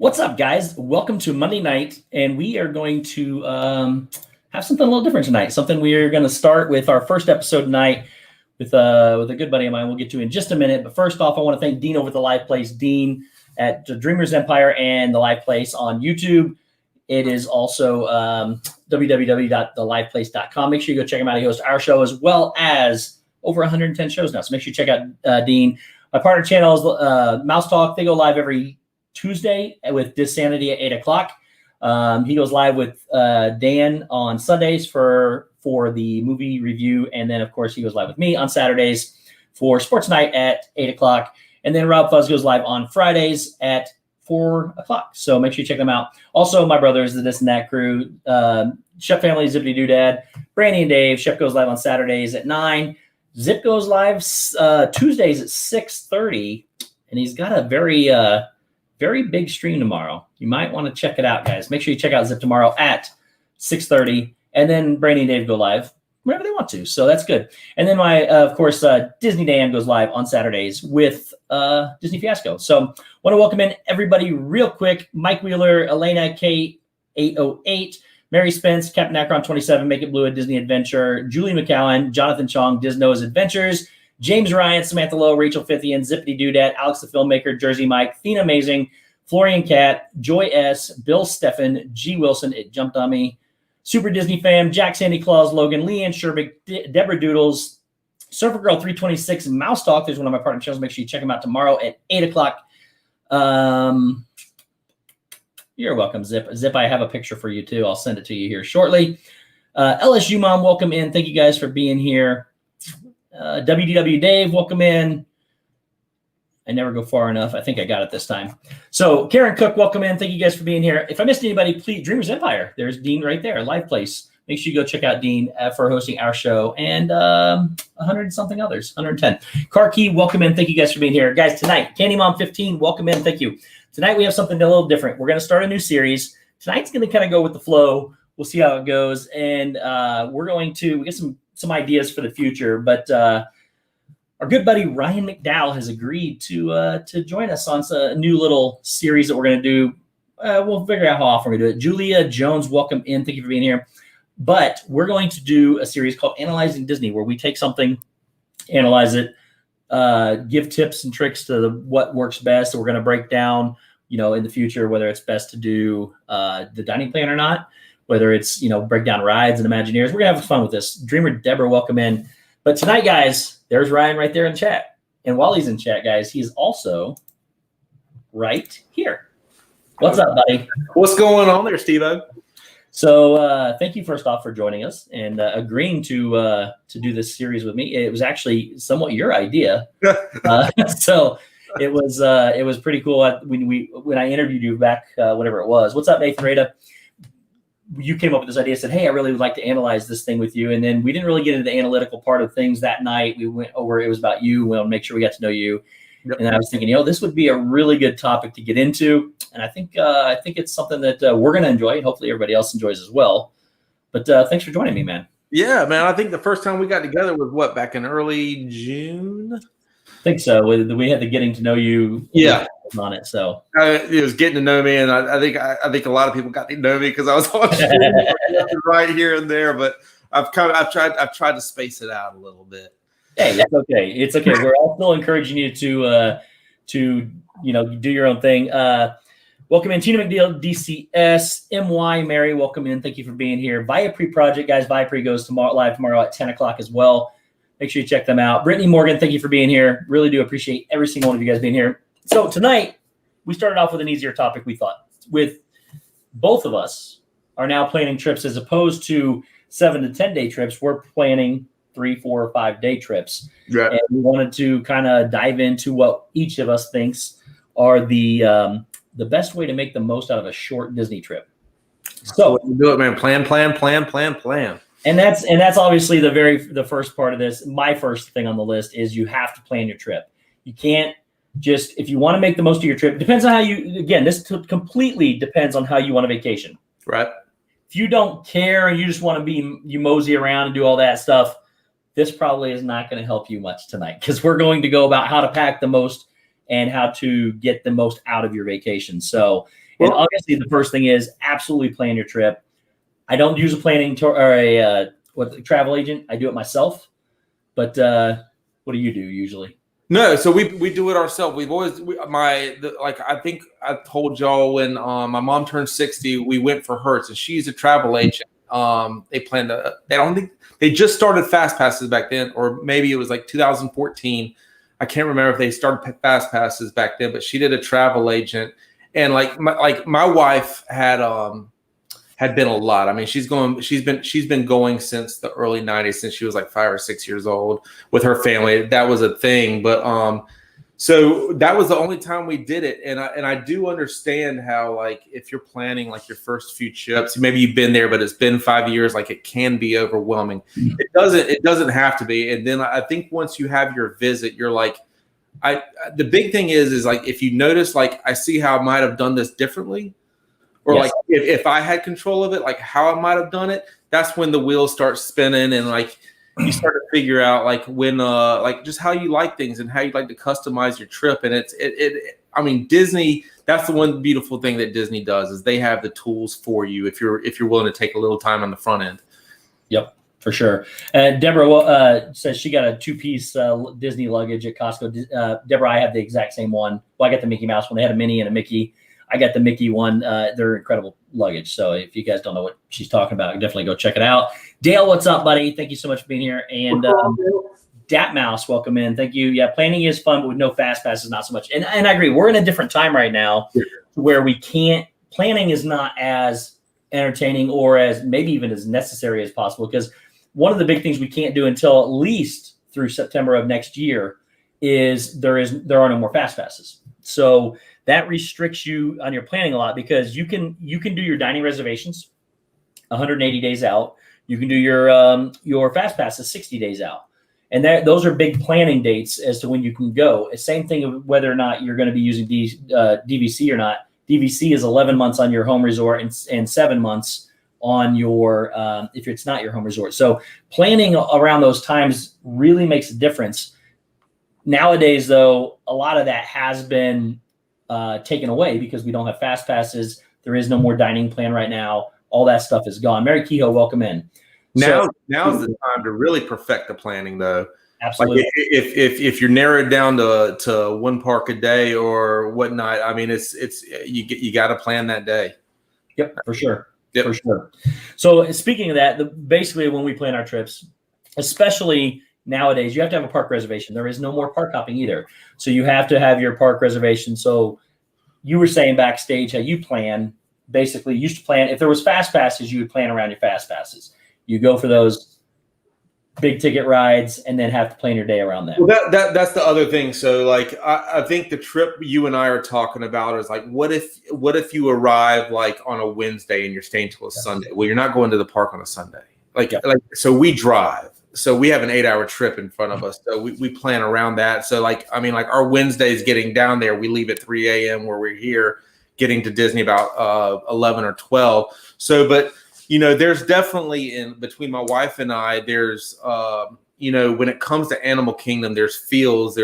What's up, guys? Welcome to Monday night, and we are going to have something a little different tonight. Something we are going to start with our first episode tonight with a good buddy of mine we'll get to in just a minute. But first off, I want to thank Dean over at The Live Place, Dean at the Dreamers Empire and The Live Place on YouTube. It is also www.theliveplace.com. Make sure you go check him out. He hosts our show as well as over 110 shows now. So make sure you check out Dean. My partner channel is Mouse Talk. They go live every Tuesday with Dissanity at 8 o'clock. He goes live with Dan on Sundays for the movie review. And then, of course, he goes live with me on Saturdays for Sports Night at 8 o'clock. And then Rob Fuzz goes live on Fridays at 4 o'clock. So make sure you check them out. Also, my brothers, the This and That crew, Chef Family, Zippity Doodad, Brandy and Dave. Chef goes live on Saturdays at 9. Zip goes live Tuesdays at 6:30. And he's got a very big stream tomorrow. You might want to check it out, guys. Make sure you check out Zip tomorrow at 6:30. And then Brandy and Dave go live whenever they want to. So that's good. And then of course, Disney Dan goes live on Saturdays with Disney Fiasco. So I want to welcome in everybody real quick. Mike Wheeler, Elena K808, Mary Spence, Captain Akron 27, Make It Blue, A Disney Adventure, Julie McCowan, Jonathan Chong, Disno's Adventures, James Ryan, Samantha Lowe, Rachel Fithian, Zippity Doodad, Alex the Filmmaker, Jersey Mike, Thena Amazing, Florian Cat, Joy S, Bill Steffen, G. Wilson, It Jumped on Me, Super Disney Fam, Jack Sandy Claus, Logan, Leanne Sherbick, Deborah Doodles, Surfer Girl 326, Mouse Talk. There's one of my partner channels. Make sure you check them out tomorrow at 8 o'clock. You're welcome, Zip. Zip, I have a picture for you, too. I'll send it to you here shortly. LSU Mom, welcome in. Thank you guys for being here. WDW Dave, welcome in. I never go far enough. I think I got it this time. So Karen Cook, welcome in. Thank you guys for being here. If I missed anybody, please, Dreamers Empire. There's Dean right there, Live Place. Make sure you go check out Dean for hosting our show and 100 something others, 110. Car Key, welcome in. Thank you guys for being here. Guys, tonight, Candy Mom 15, welcome in. Thank you. Tonight we have something a little different. We're going to start a new series. Tonight's going to kind of go with the flow. We'll see how it goes. And we get some ideas for the future, but our good buddy Ryan McDowell has agreed to join us on a new little series that we're going to do. We'll figure out how often we're going to do it. Julia Jones, welcome in. Thank you for being here. But we're going to do a series called Analyzing Disney, where we take something, analyze it, give tips and tricks to what works best. So we're going to break down, in the future, whether it's best to do the dining plan or not, whether it's, break down rides and Imagineers. We're going to have fun with this. Dreamer Deborah, welcome in. But tonight, guys, there's Ryan right there in chat. And while he's in chat, guys, he's also right here. What's up, buddy? What's going on there, Steve-O? So thank you first off for joining us and agreeing to do this series with me. It was actually somewhat your idea. So it was pretty cool when I interviewed you back, whatever it was. What's up, Nathan Rada? You came up with this idea, said, hey, I really would like to analyze this thing with you. And then we didn't really get into the analytical part of things that night. We went over, it was about you. We'll make sure we got to know you. Yep. And I was thinking, this would be a really good topic to get into. And I think it's something that we're going to enjoy. And hopefully everybody else enjoys as well. But thanks for joining me, man. Yeah, man. I think the first time we got together was back in early June? I think so. We had the getting to know you. Yeah. On it. So it was getting to know me. And I think a lot of people got to know me because I was on stream right here and there, but I've tried to space it out a little bit. Hey, it's okay. It's okay. We're all still encouraging you to do your own thing. Welcome in, Tina McDeal, DCS, MY Mary. Welcome in. Thank you for being here. Viapre Project, guys. Viapre goes live tomorrow at 10 o'clock as well. Make sure you check them out. Brittany Morgan, thank you for being here. Really do appreciate every single one of you guys being here. So tonight we started off with an easier topic. We thought with both of us are now planning trips as opposed to 7 to 10 day trips. We're planning 3, 4, or 5 day trips. Yeah. And we wanted to kind of dive into what each of us thinks are the best way to make the most out of a short Disney trip. So do it, man. Plan. And that's obviously the first part of this. My first thing on the list is you have to plan your trip. You can't just, if you want to make the most of your trip, depends on how this completely depends on how you want a vacation. Right. If you don't care and you just want to you mosey around and do all that stuff, this probably is not going to help you much tonight because we're going to go about how to pack the most and how to get the most out of your vacation. So And obviously, the first thing is absolutely plan your trip. I don't use a planning tour or a travel agent. I do it myself. But what do you do usually? No, so we do it ourselves. We've always I think I told y'all when my mom turned 60, we went for hers, and she's a travel agent. They just started fast passes back then, or maybe it was like 2014. I can't remember if they started fast passes back then, but she did a travel agent, and my wife had been a lot. I mean, she's been going since the early 90s, since she was like 5 or 6 years old with her family. That was a thing. But so that was the only time we did it. And I do understand how, like, if you're planning like your first few trips, maybe you've been there, but it's been 5 years, like it can be overwhelming. It doesn't have to be. And then I think once you have your visit, you're like, the big thing is like, if you notice, like, I see how I might have done this differently. Or yes. Like if I had control of it, like how I might have done it, that's when the wheels start spinning, and like you start to figure out like when like just how you like things and how you like to customize your trip. And I mean, Disney, that's the one beautiful thing that Disney does, is they have the tools for you if you're willing to take a little time on the front end. Yep, for sure. Deborah says she got a 2-piece Disney luggage at Costco. Deborah, I have the exact same one. Well, I got the Mickey Mouse one. They had a Minnie and a Mickey. I got the Mickey one. They're incredible luggage. So if you guys don't know what she's talking about, definitely go check it out. Dale, what's up, buddy? Thank you so much for being here. And Dat Mouse, welcome in. Thank you. Yeah, planning is fun, but with no fast passes, not so much. And I agree. We're in a different time right now where planning is not as entertaining or as maybe even as necessary as possible, because one of the big things we can't do until at least through September of next year is there are no more fast passes. So that restricts you on your planning a lot, because you can do your dining reservations 180 days out. You can do your fast passes 60 days out. And those are big planning dates as to when you can go. Same thing of whether or not you're going to be using DVC or not. DVC is 11 months on your home resort and 7 months on your if it's not your home resort. So planning around those times really makes a difference. Nowadays, though, a lot of that has been taken away because we don't have fast passes. There is no more dining plan right now. All that stuff is gone. Mary Kehoe, welcome in. Now's the time to really perfect the planning, though. Absolutely. Like if you're narrowed down to one park a day or whatnot, I mean, it's you got to plan that day. Yep, for sure. Yep. For sure. So speaking of that, basically when we plan our trips, especially nowadays, you have to have a park reservation. There is no more park hopping either. So you have to have your park reservation. So you were saying backstage how you plan. Basically, you used to plan, if there was fast passes, you would plan around your fast passes. You go for those big ticket rides and then have to plan your day around that. Well, that's the other thing. So like, I think the trip you and I are talking about is like, what if you arrive like on a Wednesday and you're staying till a Sunday? Well, you're not going to the park on a Sunday. Like, so we drive. So we have an 8-hour trip in front of us. So we plan around that. So like, I mean, like our Wednesdays getting down there, we leave at 3 a.m. where we're here getting to Disney about 11 or 12. So, but you know, there's definitely in between my wife and I, there's, you know, when it comes to Animal Kingdom, there's feels,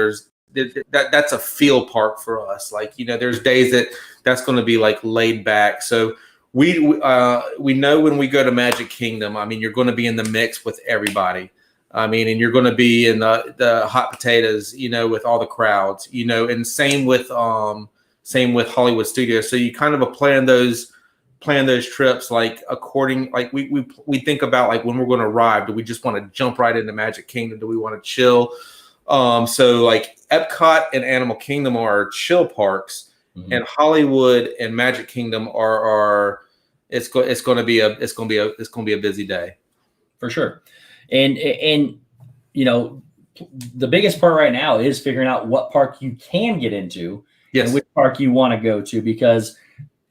that's a feel park for us. Like, you know, there's days that's going to be like laid back. So we know when we go to Magic Kingdom, I mean, you're going to be in the mix with everybody. I mean, and you're going to be in the hot potatoes, you know, with all the crowds, you know, and same with Hollywood Studios. So you kind of plan those trips like according, like we think about like when we're going to arrive, do we just want to jump right into Magic Kingdom? Do we want to chill? So like Epcot and Animal Kingdom are chill parks, and Hollywood and Magic Kingdom are it's going to be a busy day for sure. And you know, the biggest part right now is figuring out what park you can get into and which park you want to go to, because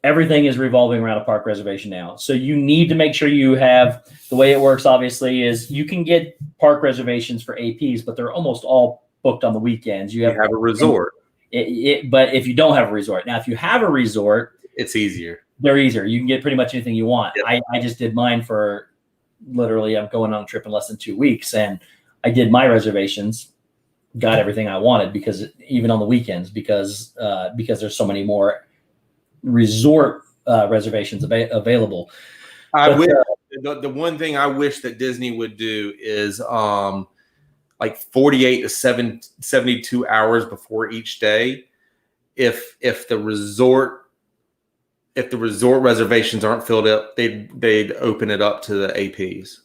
everything is revolving around a park reservation now. So you need to make sure you have, the way it works obviously is you can get park reservations for APs, but they're almost all booked on the weekends. You have a resort. But if you don't have a resort, now if you have a resort, it's easier. They're easier. You can get pretty much anything you want. Yep. I just did mine for literally, I'm going on a trip in less than 2 weeks, and I did my reservations, got everything I wanted, because even on the weekends, because there's so many more resort reservations available. I wish the one thing I wish that Disney would do is like 48 to 72 hours before each day. If the resort reservations aren't filled up, they'd open it up to the APs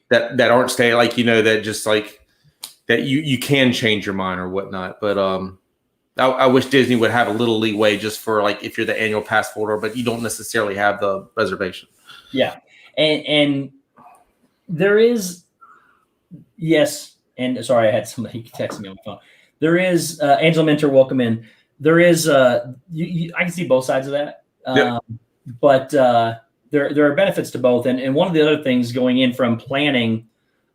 that aren't staying, like, that just like that you can change your mind or whatnot. But I wish Disney would have a little leeway just for like if you're the annual pass holder, but you don't necessarily have the reservation. Yeah, and there is, yes, and sorry, I had somebody texting me on the phone. There is Angela Minter, welcome in. There is I can see both sides of that, Yep. But there are benefits to both. And one of the other things going in from planning,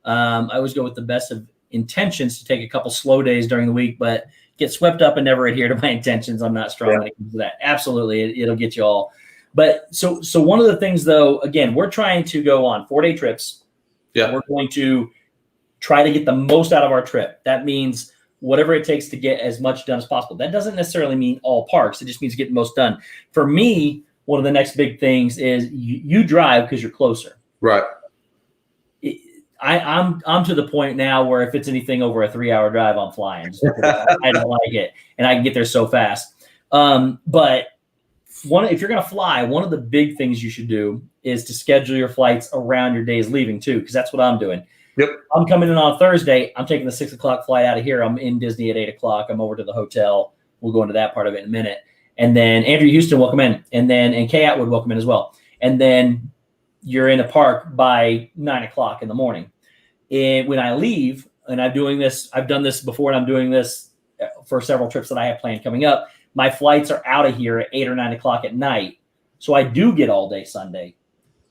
I always go with the best of intentions to take a couple slow days during the week, but get swept up and never adhere to my intentions. I'm not strong when it comes to that. Absolutely, it'll get you all. But so one of the things, though, again, we're trying to go on 4-day trips. Yeah, we're going to try to get the most out of our trip. That means whatever it takes to get as much done as possible. That doesn't necessarily mean all parks. It just means getting the most done. For me, one of the next big things is you drive because you're closer. Right. I'm to the point now where if it's anything over a 3-hour drive, I'm flying. I don't like it, and I can get there so fast. But if you're going to fly, one of the big things you should do is to schedule your flights around your days leaving too, because that's what I'm doing. Yep. I'm coming in on Thursday. I'm taking the 6 o'clock flight out of here. I'm in Disney at 8 o'clock. I'm over to the hotel. We'll go into that part of it in a minute. And then Andrew Houston, welcome in. And Kay Atwood, welcome in as well. And then you're in a park by 9 o'clock in the morning. And when I leave, and I've done this before, and I'm doing this for several trips that I have planned coming up, my flights are out of here at 8 or 9 o'clock at night. So I do get all day Sunday.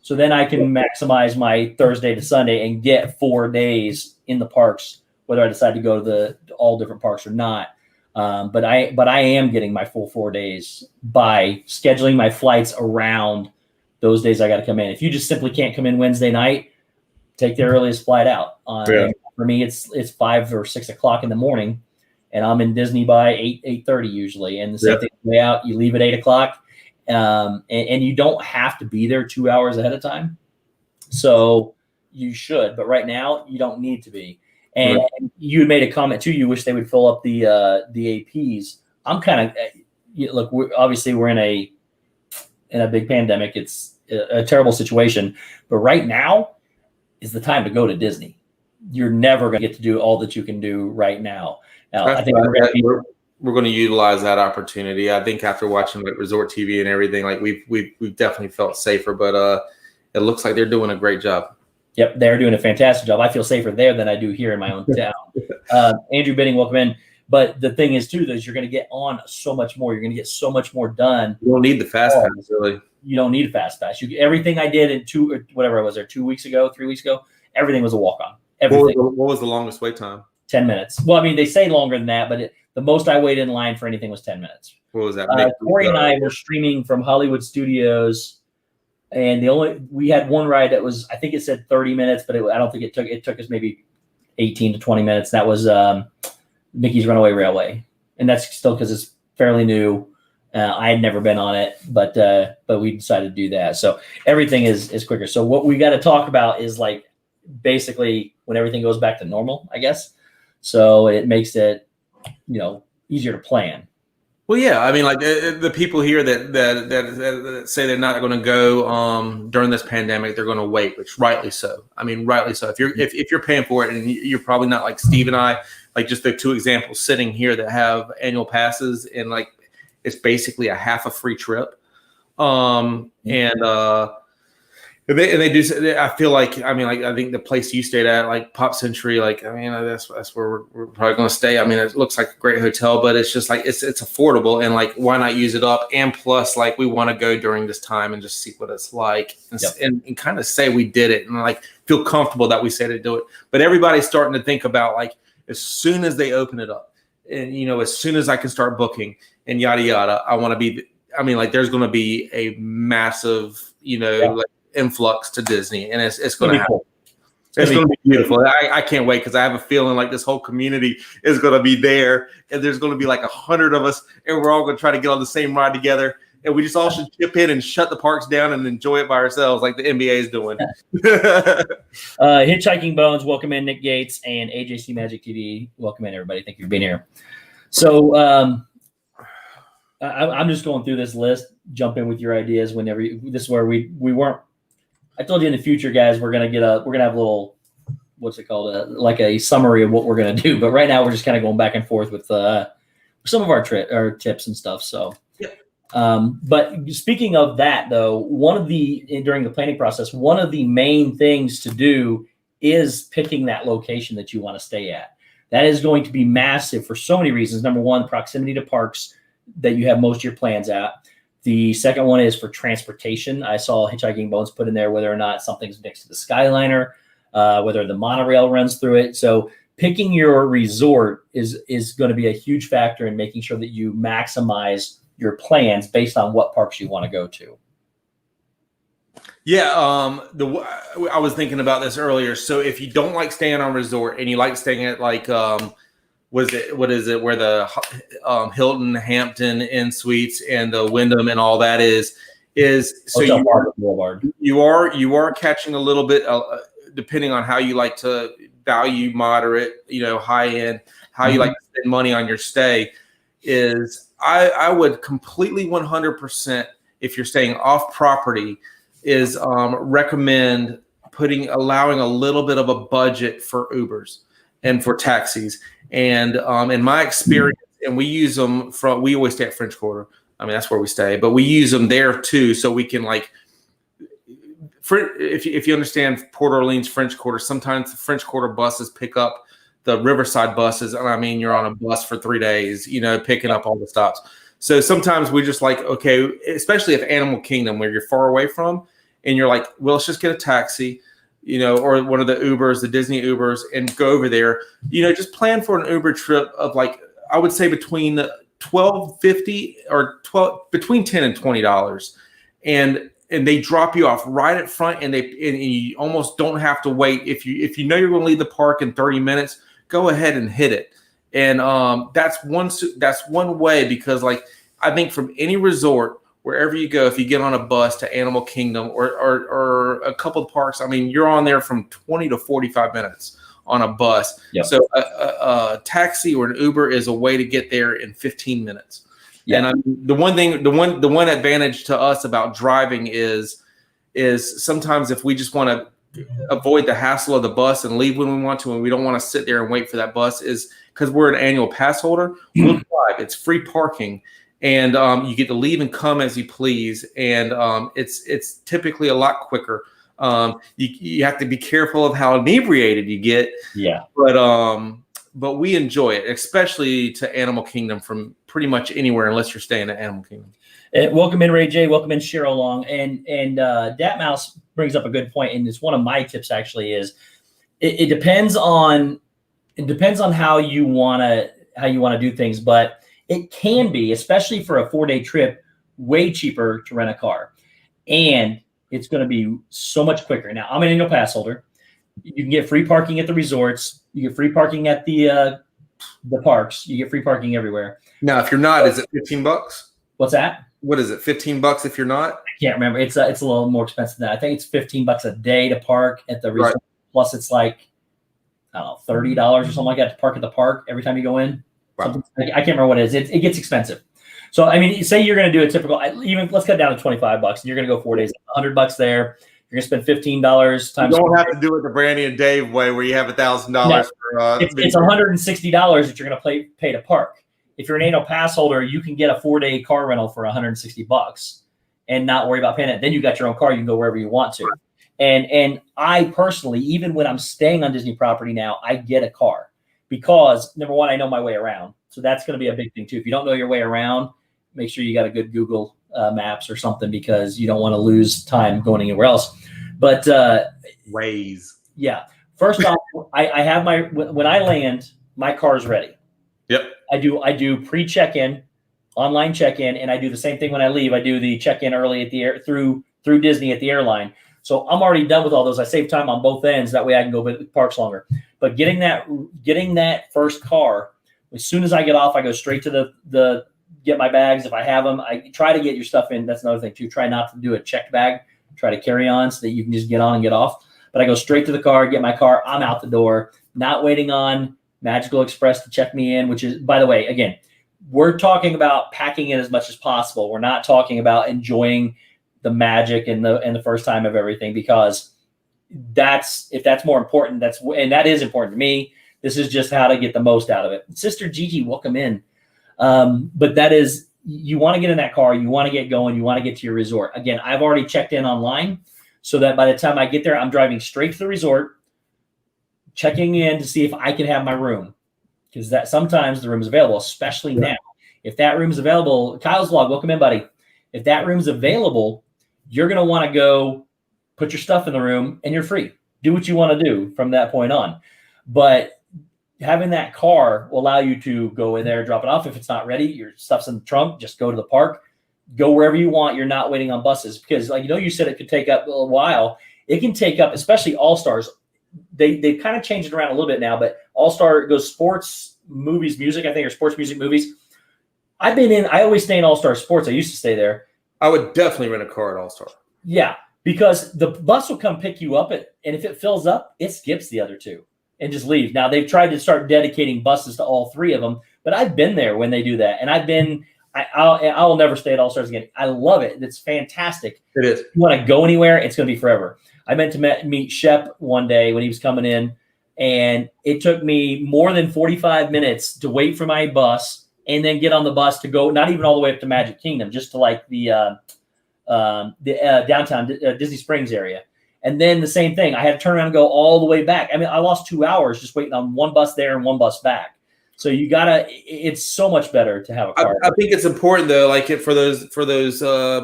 So then I can maximize my Thursday to Sunday and get 4 days in the parks, whether I decide to go to all different parks or not. But I am getting my full 4 days by scheduling my flights around those days I got to come in. If you just simply can't come in Wednesday night, take the earliest flight out. For me, it's 5 or 6 o'clock in the morning, and I'm in Disney by 8:30 usually. And the same thing way out, you leave at 8 o'clock. And you don't have to be there 2 hours ahead of time. So you should, but right now you don't need to be. And you made a comment too. You wish they would fill up the APs. I'm kind of, look, we're in a big pandemic. It's a terrible situation, but right now is the time to go to Disney. You're never going to get to do all that you can do right now. I think we're going to utilize that opportunity. I think after watching like Resort TV and everything, like we've definitely felt safer, but it looks like they're doing a great job. Yep, they're doing a fantastic job. I feel safer there than I do here in my own town. Andrew Bidding, welcome in. But the thing is too, is you're going to get on so much more. You're going to get so much more done. You don't need the fast pass, really. You don't need a fast pass. Everything I did in 2 weeks ago, 3 weeks ago, everything was a walk on. Everything. What was the longest wait time? 10 minutes. Well, I mean, they say longer than that, but the most I waited in line for anything was 10 minutes. What was that? Corey and I were streaming from Hollywood Studios, and we had one ride that was, I think it said 30 minutes, but I don't think it took us maybe 18 to 20 minutes. That was Mickey's Runaway Railway, and that's still because it's fairly new. I had never been on it, but we decided to do that. So everything is quicker. So what we got to talk about is like basically when everything goes back to normal, I guess. So it makes it, easier to plan. Well, yeah, I mean, like the people here that say they're not going to go during this pandemic, they're going to wait, which rightly so. I mean, rightly so. If you're paying for it, and you're probably not like Steve and I, like just the two examples sitting here that have annual passes, and like it's basically a half a free trip. And they do. I feel like, I mean, like I think the place you stayed at, like Pop Century, like I mean, that's where we're probably going to stay. I mean, it looks like a great hotel, but it's just like it's affordable, and like why not use it up? And plus, like we want to go during this time and just see what it's like, and kind of say we did it, and like feel comfortable that we said to do it. But everybody's starting to think about like as soon as they open it up, and as soon as I can start booking and yada yada, I want to be. I mean, like there's going to be a massive, like influx to Disney, and it's going to happen. Cool. It's going to be beautiful. I can't wait because I have a feeling like this whole community is going to be there, and there's going to be like 100 of us, and we're all going to try to get on the same ride together. and we just all should chip in and shut the parks down and enjoy it by ourselves, like the NBA is doing. Hitchhiking Bones, welcome in Nick Gates, and AJC Magic TV, welcome in everybody. Thank you for being here. So I'm just going through this list. Jump in with your ideas whenever. This is where we weren't. I told you in the future, guys, we're gonna have a little, what's it called, like a summary of what we're gonna do. But right now we're just kind of going back and forth with some of our tips and stuff. So. But speaking of that, though, during the planning process, one of the main things to do is picking that location that you want to stay at. That is going to be massive for so many reasons. Number one, proximity to parks that you have most of your plans at. The second one is for transportation. I saw Hitchhiking Bones put in there whether or not something's next to the Skyliner, whether the monorail runs through it. So picking your resort is going to be a huge factor in making sure that you maximize your plans based on what parks you want to go to. Yeah, I was thinking about this earlier. So if you don't like staying on resort and you like staying at like what is it where the Hilton, Hampton Inn Suites and the Wyndham and all that is so you are catching a little bit depending on how you like to value moderate, high end, how you like to spend money on your stay is I would completely 100%, if you're staying off property, is recommend allowing a little bit of a budget for Ubers and for taxis. And in my experience, and we use them we always stay at French Quarter. I mean, that's where we stay, but we use them there too. So we can if you understand Port Orleans French Quarter, sometimes the French Quarter buses pick up the Riverside buses, and I mean, you're on a bus for 3 days, picking up all the stops. So sometimes we just okay, especially if Animal Kingdom, where you're far away from, and you're like, well, let's just get a taxi, or one of the Ubers, the Disney Ubers, and go over there. Just plan for an Uber trip of I would say between $12.50 or between $10 and $20, and they drop you off right at front, and you almost don't have to wait. If you know you're going to leave the park in 30 minutes, go ahead and hit it. And that's one way, because I think from any resort, wherever you go, if you get on a bus to Animal Kingdom or a couple of parks, I mean, you're on there from 20 to 45 minutes on a bus. Yep. So a taxi or an Uber is a way to get there in 15 minutes. Yeah. And the one advantage to us about driving is sometimes if we just want to avoid the hassle of the bus and leave when we want to, and we don't want to sit there and wait for that bus, is because we're an annual pass holder. We'll drive. It's free parking, and you get to leave and come as you please, and it's typically a lot quicker. You have to be careful of how inebriated you get. Yeah, but we enjoy it, especially to Animal Kingdom from pretty much anywhere, unless you're staying at Animal Kingdom. Welcome in, Ray J. Welcome in, Cheryl Long. And Dat Mouse brings up a good point, and it's one of my tips actually. Is it depends on how you want to do things, but it can be, especially for a 4-day trip, way cheaper to rent a car, and it's going to be so much quicker. Now, I'm an annual pass holder. You can get free parking at the resorts. You get free parking at the parks. You get free parking everywhere. Now, if you're not, is it $15? What's that? What is it? $15 if you're not? I can't remember. It's a little more expensive than that. I think it's $15 a day to park at the resort. Right. Plus, it's I don't know, $30 or something like that to park at the park every time you go in. Wow. I can't remember what it is. It gets expensive. So I mean, say you're going to do a typical. Let's cut down to $25, and you're going to go 4 days, $100 there. You're going to spend $15 times. You don't have to do it the Brandy and Dave way, where you have $1,000 for. It's $160 that you're going to pay to park. If you're an annual pass holder, you can get a 4-day car rental for $160 and not worry about paying it. Then you got your own car. You can go wherever you want to. And I personally, even when I'm staying on Disney property now, I get a car because, number one, I know my way around. So that's going to be a big thing too. If you don't know your way around, make sure you got a good Google Maps or something, because you don't want to lose time going anywhere else. But Waze. Yeah. First off, I have when I land, my car's ready. Yep. I do pre-check-in, online check-in, and I do the same thing when I leave. I do the check-in early at the through Disney at the airline. So I'm already done with all those. I save time on both ends. That way I can go to the parks longer. But getting that first car, as soon as I get off, I go straight to the get my bags if I have them. I try to get your stuff in. That's another thing too. Try not to do a checked bag. Try to carry on so that you can just get on and get off. But I go straight to the car, get my car. I'm out the door, not waiting on Magical Express to check me in, which is, by the way, again, we're talking about packing in as much as possible. We're not talking about enjoying the magic and the first time of everything, because if that's more important, and that is important to me. This is just how to get the most out of it. Sister Gigi, welcome in. But that is, you want to get in that car, you want to get going, you want to get to your resort. Again, I've already checked in online so that by the time I get there, I'm driving straight to the resort, checking in to see if I can have my room, because that sometimes the room is available, especially now. If that room is available, Kyle's Vlog, welcome in, buddy. If that room's available, you're going to want to go put your stuff in the room and you're free. Do what you want to do from that point on. But having that car will allow you to go in there, drop it off. If it's not ready, your stuff's in the trunk, just go to the park, go wherever you want. You're not waiting on buses, because you said it could take up a little while. It can take up, especially All-Stars. They've kind of changed it around a little bit now, but All-Star goes sports, movies, music, I think, or sports, music, movies. I always stay in All-Star Sports. I used to stay there. I would definitely rent a car at All-Star. Yeah, because the bus will come pick you up, and if it fills up, it skips the other two and just leaves. Now, they've tried to start dedicating buses to all three of them, but I've been there when they do that. And I'll never stay at All-Stars again. I love it. It's fantastic. It is. If you want to go anywhere, it's going to be forever. I meant to meet Shep one day when he was coming in, and it took me more than 45 minutes to wait for my bus and then get on the bus to go, not even all the way up to Magic Kingdom, just to like the downtown Disney Springs area. And then the same thing, I had to turn around and go all the way back. I mean, I lost 2 hours just waiting on one bus there and one bus back. So it's so much better to have a car. I think it's important though, like for those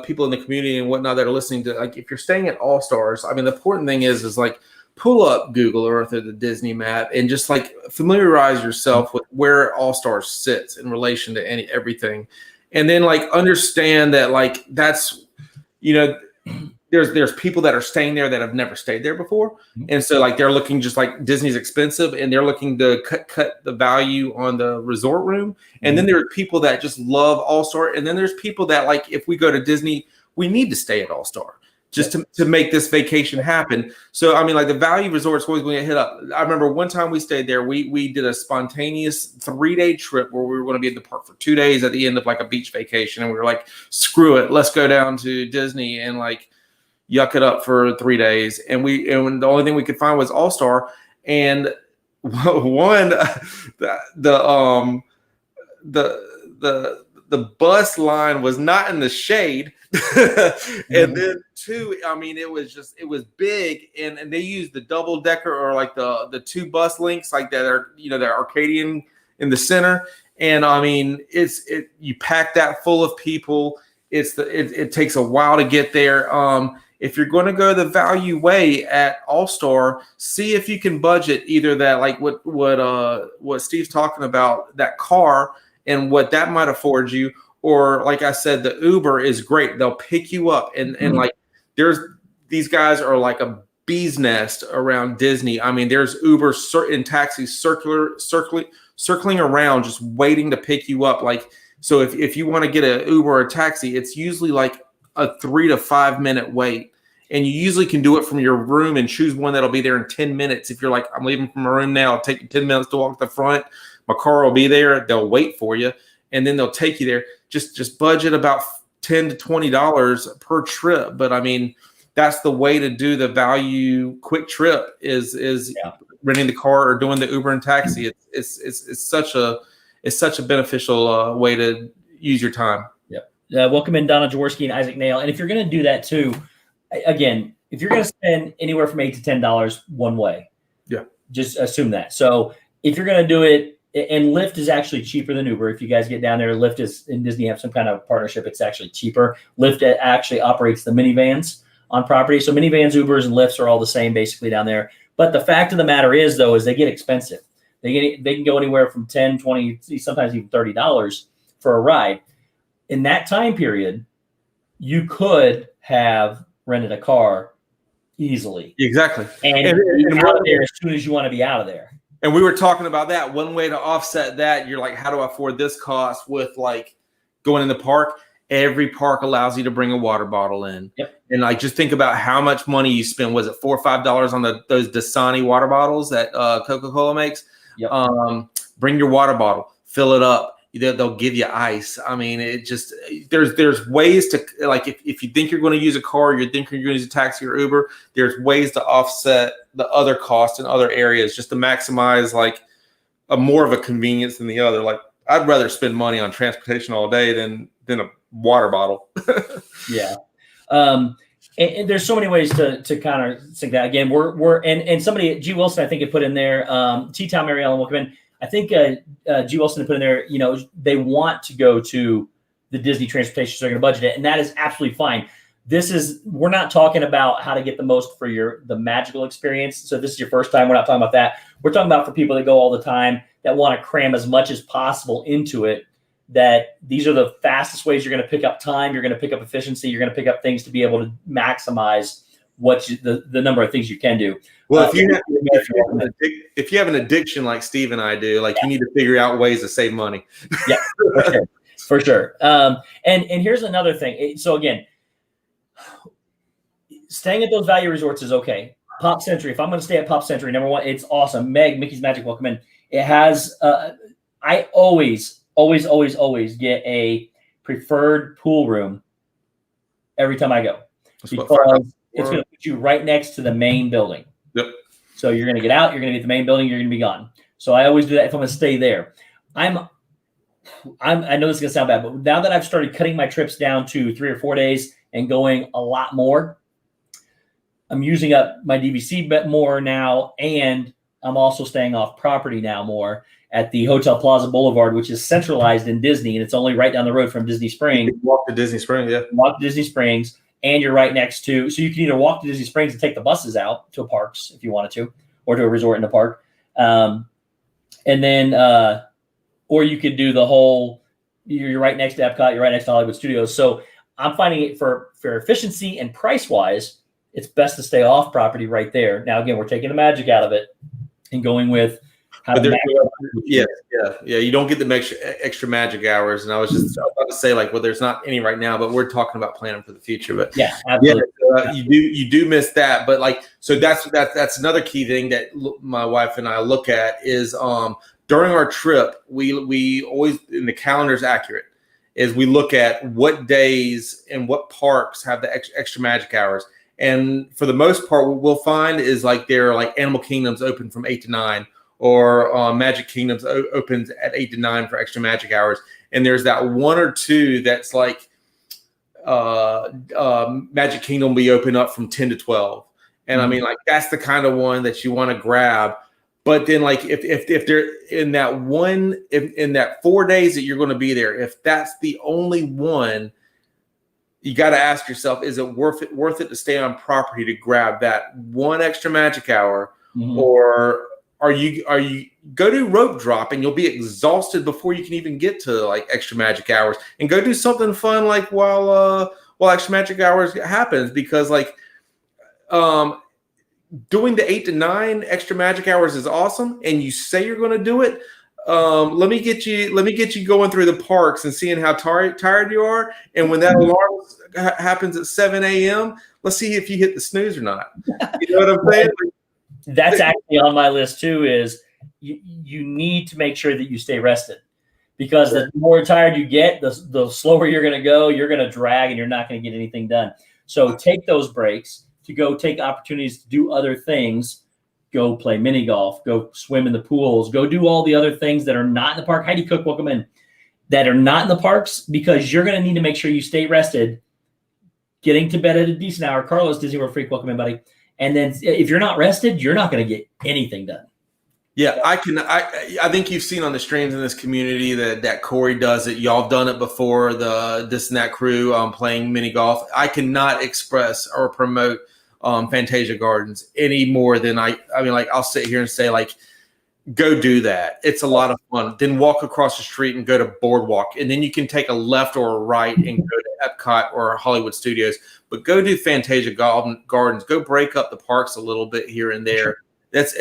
people in the community and whatnot that are listening to, like, if you're staying at All Stars, I mean, the important thing is like, pull up Google Earth or the Disney map and just like familiarize yourself with where All Stars sits in relation to everything. And then like understand that like that's, there's people that are staying there that have never stayed there before. And so like they're looking, just like Disney's expensive and they're looking to cut the value on the resort room. And then there are people that just love All-Star. And then there's people that like, if we go to Disney, we need to stay at All-Star just to make this vacation happen. So, I mean, like the value resorts always going to hit up. I remember one time we stayed there, we did a spontaneous 3-day trip where we were going to be at the park for 2 days at the end of like a beach vacation. And we were like, screw it, let's go down to Disney and like yuck it up for 3 days. And the only thing we could find was All-Star. And the bus line was not in the shade. And then 2, I mean, it was big, and they used the double decker or like the 2 bus links like that are, they're Arcadian in the center. And I mean, you pack that full of people. It takes a while to get there. If you're going to go the value way at All-Star, see if you can budget either that, like what Steve's talking about, that car and what that might afford you. Or like I said, the Uber is great. They'll pick you up and like these guys are like a bee's nest around Disney. I mean, there's Uber and taxis circling around, just waiting to pick you up. Like, so if you want to get an Uber or a taxi, it's usually like a 3 to 5 minute wait. And you usually can do it from your room and choose one that'll be there in 10 minutes. If you're like, I'm leaving from my room now, it'll take you 10 minutes to walk to the front. My car will be there. They'll wait for you. And then they'll take you there. Just budget about $10 to $20 per trip. But I mean, that's the way to do the value quick trip is renting the car or doing the Uber and taxi. It's such a beneficial way to use your time. Welcome in Donna Jaworski and Isaac Nail. And if you're going to do that too, again, if you're going to spend anywhere from $8 to $10 one way, just assume that. So if you're going to do it, and Lyft is actually cheaper than Uber. If you guys get down there, Lyft is in Disney have some kind of partnership. It's actually cheaper. Lyft actually operates the minivans on property. So minivans, Ubers, and Lyfts are all the same basically down there. But the fact of the matter is, though, is they get expensive. They can go anywhere from $10, $20, sometimes even $30 for a ride. In that time period, you could have rented a car easily. Exactly. And be out of there as soon as you want to be out of there. And we were talking about that. One way to offset that, you're like, how do I afford this cost with like going in the park, every park allows you to bring a water bottle in. Yep. And like, just think about how much money you spend. Was it $4 or $5 on those Dasani water bottles that Coca-Cola makes? Yep. Bring your water bottle, fill it up. They'll give you ice. I mean, it just, there's ways to, like, if you think you're going to use a car, you think you're going to use a taxi or Uber, there's ways to offset the other costs in other areas just to maximize like more of a convenience than the other. Like, I'd rather spend money on transportation all day than a water bottle. Yeah. And there's so many ways to kind of think that. Again, and somebody, G. Wilson, I think it put in there, T-Town, Mary Ellen, welcome in. I think G. Wilson put in there, they want to go to the Disney transportation, so they're going to budget it, and that is absolutely fine. We're not talking about how to get the most for the magical experience. So this is your first time. We're not talking about that. We're talking about for people that go all the time, that want to cram as much as possible into it, that these are the fastest ways you're going to pick up time. You're going to pick up efficiency. You're going to pick up things to be able to maximize the number of things you can do. Well, if you have an addiction like Steve and I do, like, you need to figure out ways to save money. Yeah, for sure. And here's another thing. So again, staying at those value resorts is okay. Pop Century. If I'm going to stay at Pop Century, number one, it's awesome. Mickey's Magic, welcome in. It has. I always get a preferred pool room every time I go, because it's going to put you right next to the main building. Yep. So you're going to get out, you're going to be at the main building, you're going to be gone. So I always do that if I'm going to stay there. I know this is going to sound bad, but now that I've started cutting my trips down to 3 or 4 days and going a lot more, I'm using up my DVC bit more now, and I'm also staying off property now more at the Hotel Plaza Boulevard, which is centralized in Disney, and it's only right down the road from Disney Springs. Walk to Disney Springs, yeah. Walk to Disney Springs. And you're right next to, so you can either walk to Disney Springs and take the buses out to parks if you wanted to, or to a resort in the park. And then, or you could do the whole, you're right next to Epcot, you're right next to Hollywood Studios. So I'm finding it for efficiency and price wise, it's best to stay off property right there. Now, again, we're taking the magic out of it and going with how to yeah. You don't get the extra magic hours. And I was just about to say, like, well, there's not any right now, but we're talking about planning for the future. But yeah, absolutely. You do miss that. But like, so that's another key thing that my wife and I look at is during our trip, we always, and the calendar's accurate, is we look at what days and what parks have the extra magic hours. And for the most part, what we'll find is like there are like Animal Kingdoms open from 8 to 9. Or Magic Kingdoms opens at 8 to 9 for extra magic hours. And there's that 1 or 2 that's like Magic Kingdom will be open up from 10 to 12. And I mean, like, that's the kind of one that you want to grab. But then, like, if they're in that 4 days that you're going to be there, if that's the only one, you got to ask yourself, is it worth it to stay on property to grab that one extra magic hour? Mm-hmm. Or are you go do rope drop and you'll be exhausted before you can even get to like extra magic hours, and go do something fun like while extra magic hours happens, because like doing the 8 to 9 extra magic hours is awesome, and you say you're going to do it. Let me get you going through the parks and seeing how tired you are, and when that alarm happens at 7 a.m., let's see if you hit the snooze or not. You know what I'm saying? That's actually on my list too, is you need to make sure that you stay rested, because the more tired you get, the slower you're going to go. You're going to drag and you're not going to get anything done. So take those breaks to go take opportunities to do other things. Go play mini golf, go swim in the pools, go do all the other things that are not in the park. Heidi Cook, welcome in, that are not in the parks, because you're going to need to make sure you stay rested, getting to bed at a decent hour. Carlos, Disney World Freak, welcome in, buddy. And then if you're not rested, you're not going to get anything done. Yeah, I think you've seen on the streams in this community that Corey does it. Y'all done it before, this and that crew playing mini golf. I cannot express or promote Fantasia Gardens any more than I mean, like, I'll sit here and say, like, go do that. It's a lot of fun. Then walk across the street and go to Boardwalk, and then you can take a left or a right and go to Epcot or Hollywood Studios. But go do Fantasia Gardens. Go break up the parks a little bit here and there. It's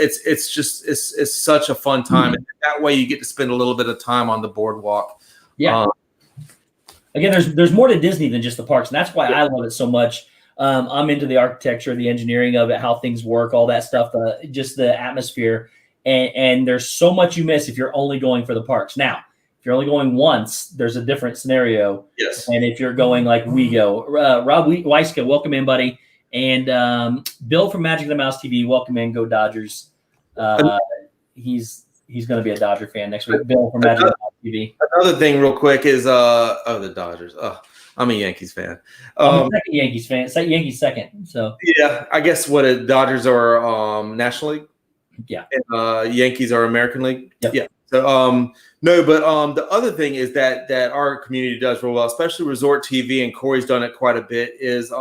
such a fun time. And that way you get to spend a little bit of time on the boardwalk. Yeah. again, there's more to Disney than just the parks, and that's why I love it so much. I'm into the architecture, the engineering of it, how things work, all that stuff, just the atmosphere. And there's so much you miss if you're only going for the parks. Now, if you're only going once, there's a different scenario. Yes. And if you're going like we go, Rob Weiska, welcome in, buddy. And Bill from Magic of the Mouse TV, welcome in. Go Dodgers. He's going to be a Dodger fan next week. Bill from Magic of the Mouse TV. Another thing, real quick, is the Dodgers. I'm a Yankees fan. I'm a second Yankees fan. It's like Yankees second. So yeah, I guess Dodgers are National League. Yeah. And Yankees are American League. Yep. Yeah. So no, but the other thing is that our community does real well, especially Resort TV, and Corey's done it quite a bit. Is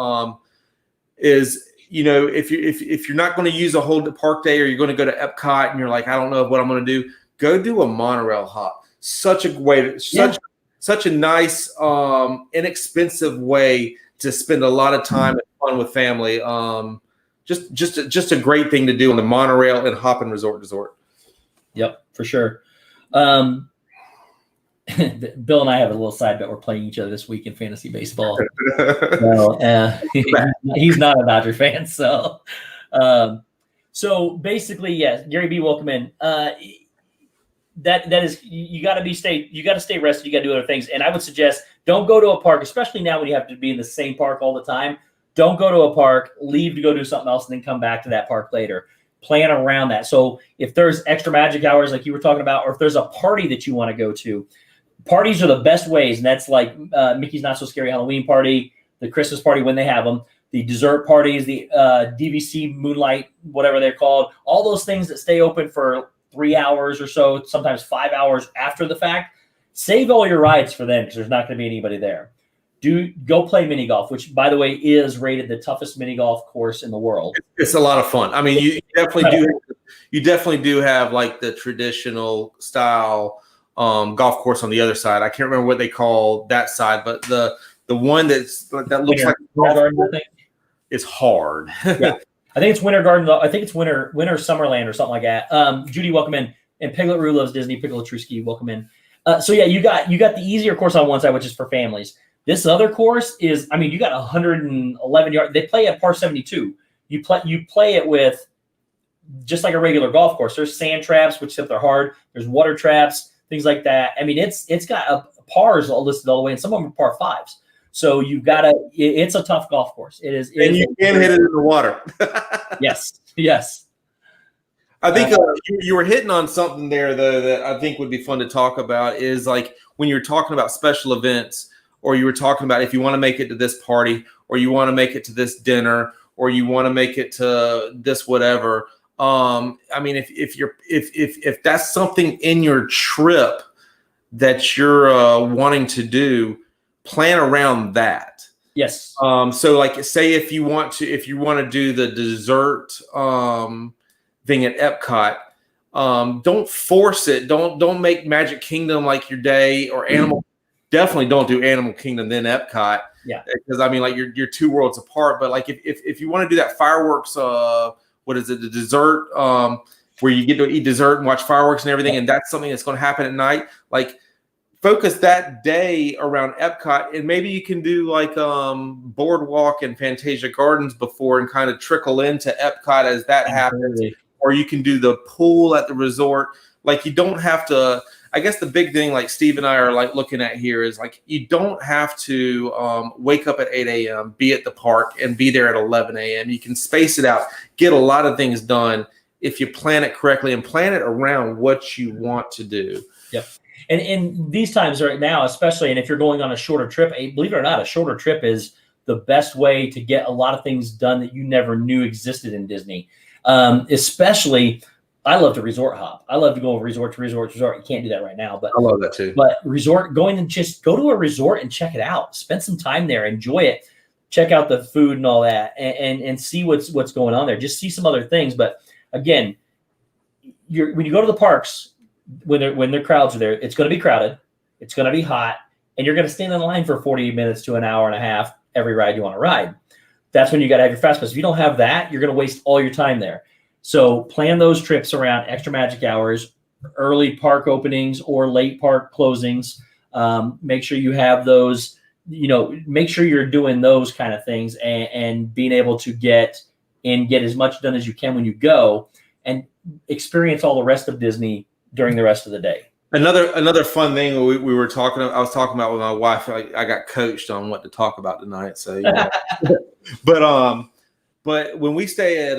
if you're not going to use a whole park day, or you're going to go to Epcot and you're like, I don't know what I'm going to do, go do a monorail hop. Such a way, such a nice, inexpensive way to spend a lot of time and fun with family. Just a great thing to do on the monorail and hop and resort. Yep, for sure. Bill and I have a little side bet. We're playing each other this week in fantasy baseball. He's not a Dodger fan, so basically, yes. Gary B, welcome in. That is, you got to stay rested. You got to do other things, and I would suggest don't go to a park, especially now when you have to be in the same park all the time. Don't go to a park, leave to go do something else, and then come back to that park later. Plan around that. So if there's extra magic hours like you were talking about, or if there's a party that you want to go to, parties are the best ways. And that's like Mickey's Not So Scary Halloween party, the Christmas party when they have them, the dessert parties, the DVC Moonlight, whatever they're called, all those things that stay open for 3 hours or so, sometimes 5 hours after the fact. Save all your rides for them because there's not going to be anybody there. Go play mini golf, which, by the way, is rated the toughest mini golf course in the world. It's a lot of fun. I mean, you definitely do have like the traditional style golf course on the other side. I can't remember what they call that side, but the one that looks like Winter Garden, I think. Is hard. Yeah, I think it's Winter Garden. I think it's Winter Summerland or something like that. Judy, welcome in, and Piglet Roo loves Disney. Piglet Truski, welcome in. So yeah, you got the easier course on one side, which is for families. This other course is, I mean, you got 111 yards. They play at par 72. You play it with just like a regular golf course. There's sand traps, which if they're hard. There's water traps, things like that. I mean, it's got pars all listed all the way, and some of them are par fives. So it's a tough golf course. It is. And you can hit it in the water. Yes. I think you were hitting on something there, though, that I think would be fun to talk about is like when you're talking about special events, or you were talking about if you want to make it to this party, or you want to make it to this dinner, or you want to make it to this whatever. I mean, if that's something in your trip that you're wanting to do, plan around that. Yes. So like, say if you want to do the dessert thing at Epcot, don't force it. Don't make Magic Kingdom like your day, or Animal. Definitely don't do Animal Kingdom then Epcot. Yeah. Because I mean, like you're two worlds apart. But like if you want to do that fireworks, what is it? The dessert, where you get to eat dessert and watch fireworks and everything, and that's something that's going to happen at night. Like, focus that day around Epcot, and maybe you can do like Boardwalk and Fantasia Gardens before, and kind of trickle into Epcot as that happens. Or you can do the pool at the resort. Like, you don't have to. I guess the big thing, like Steve and I are like looking at here, is like you don't have to wake up at 8 a.m., be at the park, and be there at 11 a.m. You can space it out, get a lot of things done if you plan it correctly and plan it around what you want to do. Yep. And in these times right now, especially, and if you're going on a shorter trip, believe it or not, a shorter trip is the best way to get a lot of things done that you never knew existed in Disney. Especially, I love to resort hop. I love to go resort to resort to resort. You can't do that right now, but I love that too. But going and just go to a resort and check it out. Spend some time there, enjoy it, check out the food and all that, and see what's going on there. Just see some other things. But again, when you go to the parks, when their crowds are there, it's going to be crowded, it's going to be hot, and you're going to stand in line for 40 minutes to an hour and a half every ride you want to ride. That's when you got to have your fast pass. If you don't have that, you're going to waste all your time there. So plan those trips around extra magic hours, early park openings or late park closings. Make sure you have those make sure you're doing those kind of things and being able to get as much done as you can when you go and experience all the rest of Disney during the rest of the day. Another fun thing I was talking about with my wife. I got coached on what to talk about tonight. So, but when we stay at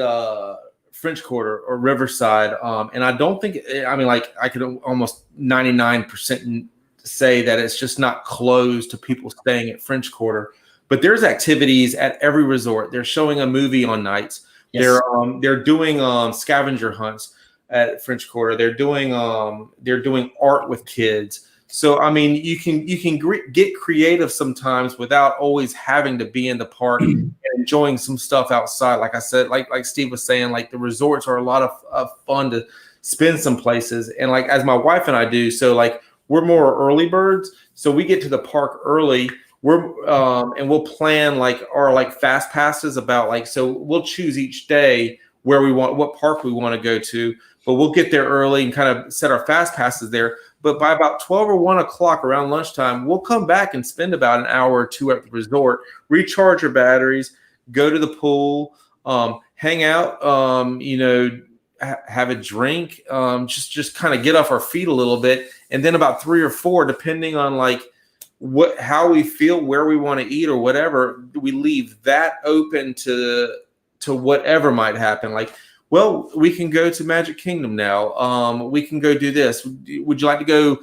French Quarter or Riverside, and I don't think, I could almost 99% say that it's just not closed to people staying at French Quarter, but there's activities at every resort. They're showing a movie on nights. Yes. They're doing scavenger hunts at French Quarter. They're doing art with kids. So you can get creative sometimes without always having to be in the park and enjoying some stuff outside. Like I said, like Steve was saying, like the resorts are a lot of fun to spend some places. And like as my wife and I do, so like we're more early birds, so we get to the park early. And we'll plan our fast passes about so we'll choose each day what park we want to go to, but we'll get there early and kind of set our fast passes there. But by about 12 or 1 o'clock around lunchtime, we'll come back and spend about an hour or two at the resort, recharge our batteries, go to the pool, hang out, have a drink, just kind of get off our feet a little bit. And then about 3 or 4, depending on how we feel, where we want to eat or whatever, we leave that open to whatever might happen. We can go to Magic Kingdom now. We can go do this. Would you like to go?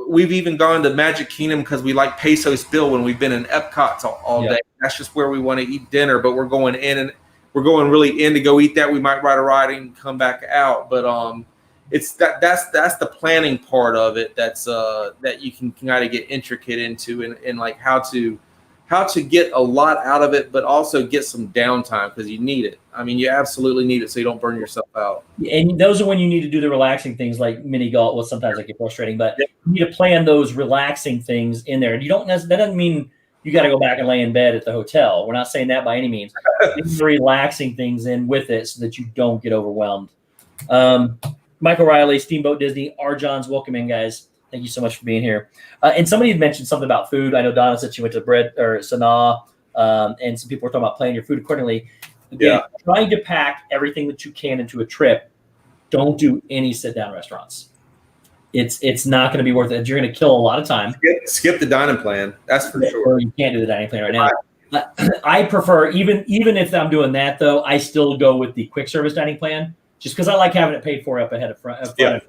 We've even gone to Magic Kingdom because we like Peso Spill when we've been in Epcot all day. That's just where we want to eat dinner, but we're going in and we're going really in to go eat that. We might ride a ride and come back out, but it's that's the planning part of it. That's that you can kind of get intricate into and how to get a lot out of it, but also get some downtime because you need it. You absolutely need it so you don't burn yourself out. And those are when you need to do the relaxing things like mini golf. Well, sometimes it get frustrating, but you need to plan those relaxing things in there. That doesn't mean you got to go back and lay in bed at the hotel. We're not saying that by any means. It's relaxing things in with it so that you don't get overwhelmed. Michael Riley, Steamboat Disney, R. Johns, welcome in, guys. Thank you so much for being here. And somebody had mentioned something about food. I know Donna said she went to Sanaa, and some people were talking about planning your food accordingly. Again, trying to pack everything that you can into a trip. Don't do any sit-down restaurants. It's not going to be worth it. You're going to kill a lot of time. Skip the dining plan. That's for sure. Or you can't do the dining plan right now. I prefer, even if I'm doing that, though, I still go with the quick service dining plan just because I like having it paid for up front. Yeah.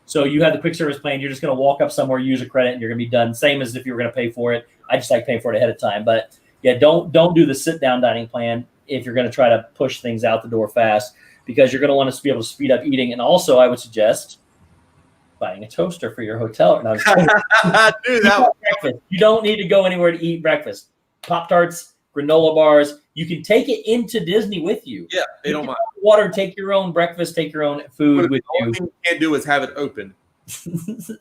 So you have the quick service plan. You're just going to walk up somewhere, use a credit, and you're going to be done. Same as if you were going to pay for it. I just like paying for it ahead of time. But yeah, don't do the sit down dining plan if you're going to try to push things out the door fast because you're going to want to be able to speed up eating. And also, I would suggest buying a toaster for your hotel. No, you don't need to go anywhere to eat breakfast. Pop-Tarts, granola bars. You can take it into Disney with you. Yeah, they don't mind. Water, take your own breakfast, take your own food with you. The only thing you can't do is have it open. You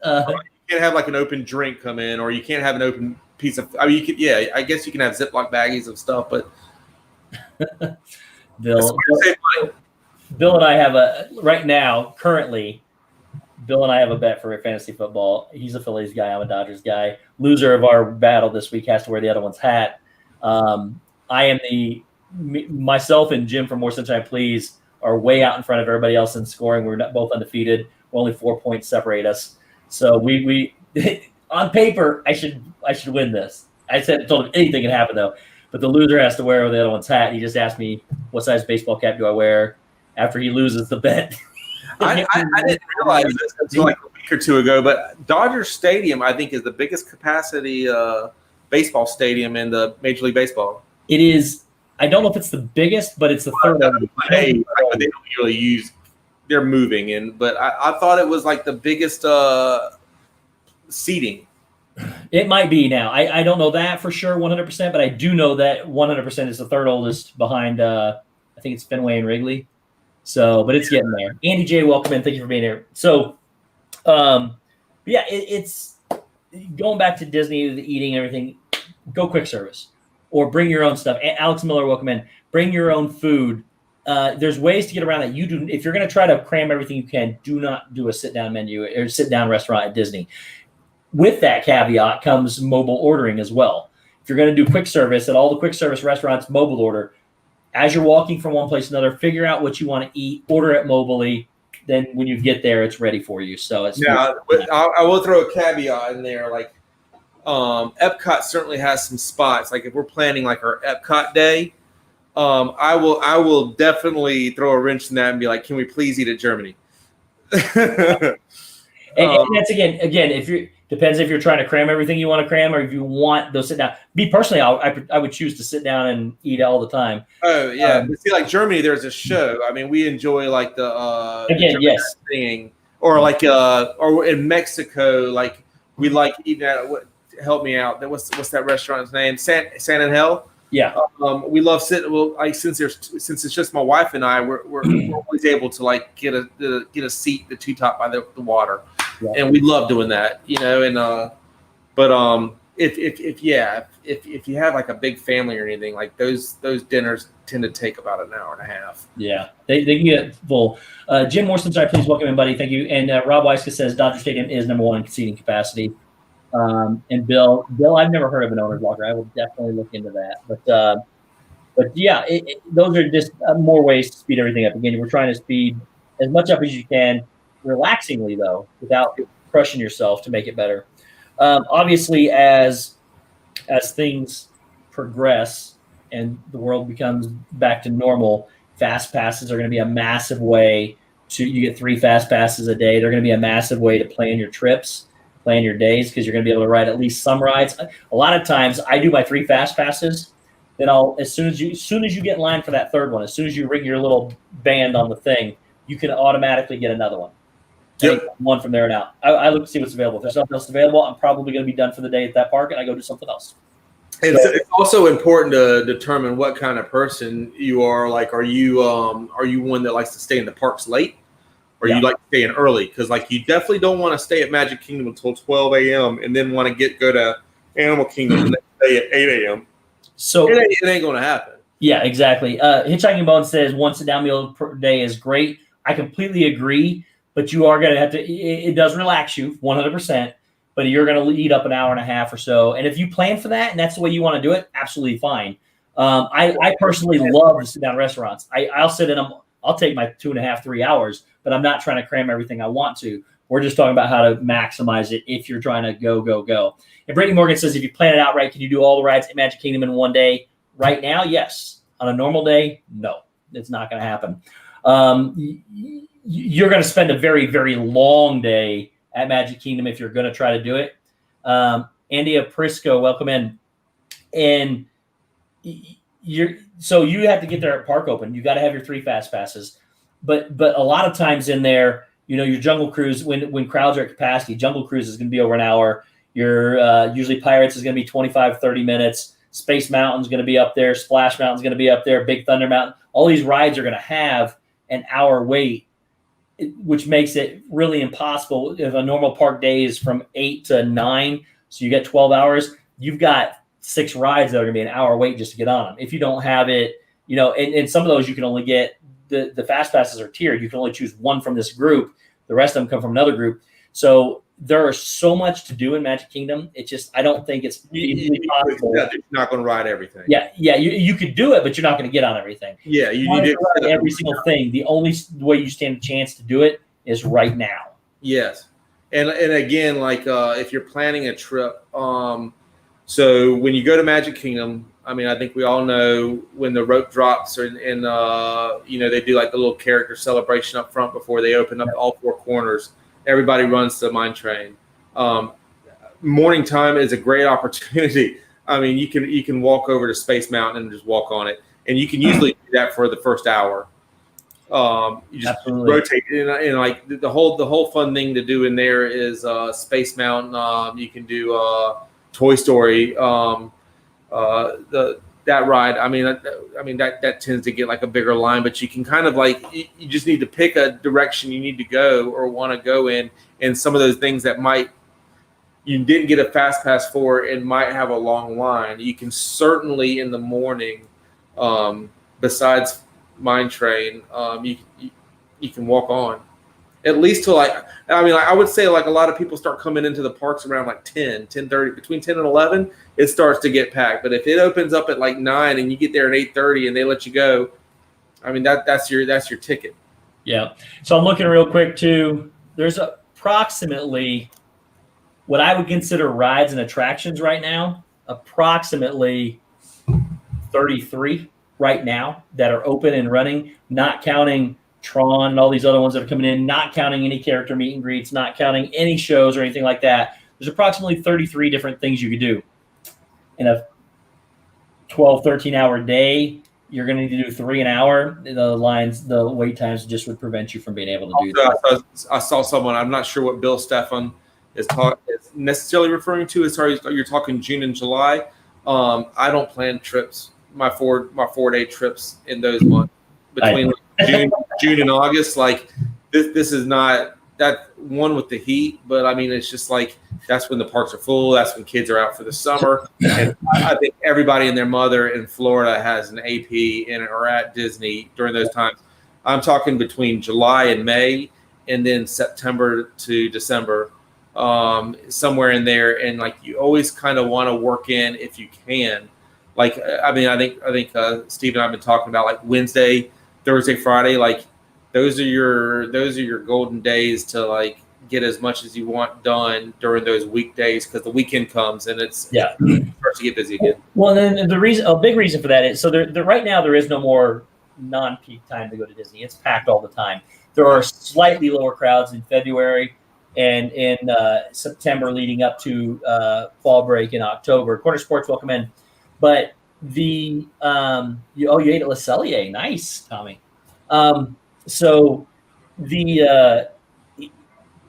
can't have an open drink come in, or you can't have an open piece of. You could. Yeah, I guess you can have Ziploc baggies of stuff, but. Bill and I have right now, currently, Bill and I have a bet for fantasy football. He's a Phillies guy. I'm a Dodgers guy. Loser of our battle this week has to wear the other one's hat. I am myself and Jim from More Sunshine Please are way out in front of everybody else in scoring. We're not both undefeated. We're only 4 points separate us. So we on paper, I should win this. I told him anything can happen though. But the loser has to wear the other one's hat. He just asked me, what size baseball cap do I wear after he loses the bet? I didn't realize this until a week or two ago, but Dodger Stadium, I think, is the biggest capacity baseball stadium in the Major League Baseball. It is. I don't know if it's the biggest, but it's the third. They don't really use. They're moving but I thought it was the biggest seating. It might be now. I don't know that for sure 100%, but I do know that 100% is the third oldest behind, I think it's Fenway and Wrigley. So, but it's getting there. Andy J, welcome in. Thank you for being here. So, it's going back to Disney, the eating and everything, go quick service or bring your own stuff. Alex Miller, welcome in. Bring your own food. There's ways to get around that. If you're going to try to cram everything you can, do not do a sit-down menu or sit-down restaurant at Disney. with that caveat comes mobile ordering as well. If you're going to do quick service at all the quick service restaurants, mobile order. As you're walking from one place to another, figure out what you want to eat, order it mobily. Then when you get there, it's ready for you. So it's I will throw a caveat in there. Like Epcot certainly has some spots. Like if we're planning like our Epcot day, I will definitely throw a wrench in that and be like, can we please eat at Germany? and that's again, if you depends if you're trying to cram everything you want to cram or if you want those sit down. Me personally, I would choose to sit down and eat all the time. Oh yeah, but see, like Germany, there's a show. I mean, we enjoy like the yes, singing, or like or in Mexico, like we like eating at. Help me out. What's that restaurant's name? San Angel. Yeah. We love sitting. Well, like since it's just my wife and I, we're always able to like get a seat, the two top by the water, and we love doing that, you know. And if you have like a big family or anything, like those dinners tend to take about an hour and a half. Yeah, they can get full. Jim Morrison, sorry, please welcome in, buddy. Thank you. And Rob Weiska says Dodger Stadium is #1 in seating capacity. And Bill, I've never heard of an owner's locker. I will definitely look into that. But yeah, those are just more ways to speed everything up. Again, we're trying to speed as much up as you can, relaxingly though, without crushing yourself to make it better. Obviously, as things progress and the world becomes back to normal, fast passes are going to be a massive way you get 3 fast passes a day. They're going to be a massive way to plan your trips. Plan your days because you're going to be able to ride at least some rides. A lot of times I do my 3 fast passes. Then as soon as you get in line for that third one, as soon as you ring your little band on the thing, you can automatically get another one. Yep. One from there and out. I look to see what's available. If there's nothing else available, I'm probably going to be done for the day at that park and I go do something else. It's also important to determine what kind of person you are. Like, are you one that likes to stay in the parks late? Or you like to stay in early, because like you definitely don't want to stay at Magic Kingdom until 12 a.m. and then want to go to Animal Kingdom and stay at 8 a.m. So it ain't going to happen. Yeah, exactly. Hitchhiking Bone says 1 sit-down meal per day is great. I completely agree, but you are going to have to. It does relax you 100%, but you're going to eat up an hour and a half or so. And if you plan for that and that's the way you want to do it, absolutely fine. I personally love the sit-down restaurants. I'll sit in them. I'll take my 2.5, 3 hours, but I'm not trying to cram everything I want to. We're just talking about how to maximize it if you're trying to go. And Brittany Morgan says, if you plan it out right, can you do all the rides at Magic Kingdom in one day? Right now, yes. On a normal day, no. It's not going to happen. You're going to spend a very, very long day at Magic Kingdom if you're going to try to do it. Andy Prisco, welcome in. And so you have to get there at park open. You got to have your 3 fast passes. But a lot of times in there, you know, your Jungle Cruise, when crowds are at capacity, Jungle Cruise is going to be over an hour. Your usually Pirates is going to be 25, 30 minutes. Space Mountain's going to be up there. Splash Mountain's going to be up there. Big Thunder Mountain. All these rides are going to have an hour wait, which makes it really impossible. If a normal park day is from 8 to 9, so you get 12 hours, you've got 6 rides that are going to be an hour wait just to get on them. If you don't have it, you know, and some of those you can only get, the fast passes are tiered. You can only choose one from this group. The rest of them come from another group. So there is so much to do in Magic Kingdom. It's just, I don't think it's possible. You're not going to ride everything. Yeah. You could do it, but you're not going to get on everything. Yeah, you need to ride every single thing. The only way you stand a chance to do it is right now. Yes, and again, like if you're planning a trip, so when you go to Magic Kingdom, I mean, I think we all know when the rope drops, and you know, they do like the little character celebration up front before they open up all 4 corners. Everybody runs to the mine train. Morning time is a great opportunity. I mean, you can walk over to Space Mountain and just walk on it, and you can usually do that for the first hour. You just rotate, and like the whole fun thing to do in there is Space Mountain. You can do Toy Story. That ride. I mean that tends to get like a bigger line, but you can kind of like you just need to pick a direction you need to go or want to go in, and some of those things that you didn't get a fast pass for and might have a long line. You can certainly in the morning, besides Mine Train, you can walk on, At least till I would say like a lot of people start coming into the parks around like 10:30, between 10 and 11, it starts to get packed. But if it opens up at like 9 and you get there at 8:30 and they let you go, I mean, that's your ticket. Yeah. So I'm looking real quick too. There's approximately what I would consider rides and attractions right now, approximately 33 right now that are open and running, not counting Tron and all these other ones that are coming in, not counting any character meet and greets, not counting any shows or anything like that. There's approximately 33 different things you could do in a 12, 13-hour day. You're going to need to do 3 an hour. The wait times just would prevent you from being able to do that. I saw someone, I'm not sure what Bill Stefan is necessarily referring to as far as you're talking June and July. I don't plan trips, my 4-day trips in those months between June and August. Like this is not that one with the heat, but I mean, it's just like, that's when the parks are full. That's when kids are out for the summer. And I think everybody and their mother in Florida has an AP or at Disney during those times. I'm talking between July and May, and then September to December, somewhere in there. And like, you always kind of want to work in, if you can. Like, I mean, I think Steve and I've been talking about like Wednesday, Thursday, Friday. Like, those are your golden days to like get as much as you want done during those weekdays, because the weekend comes and it starts to get busy again. Well, then a big reason for that is, so there right now there is no more non-peak time to go to Disney. It's packed all the time. There are slightly lower crowds in February and in September leading up to fall break in October. Corner Sports, welcome in. But you ate at Le Cellier. Nice, Tommy. So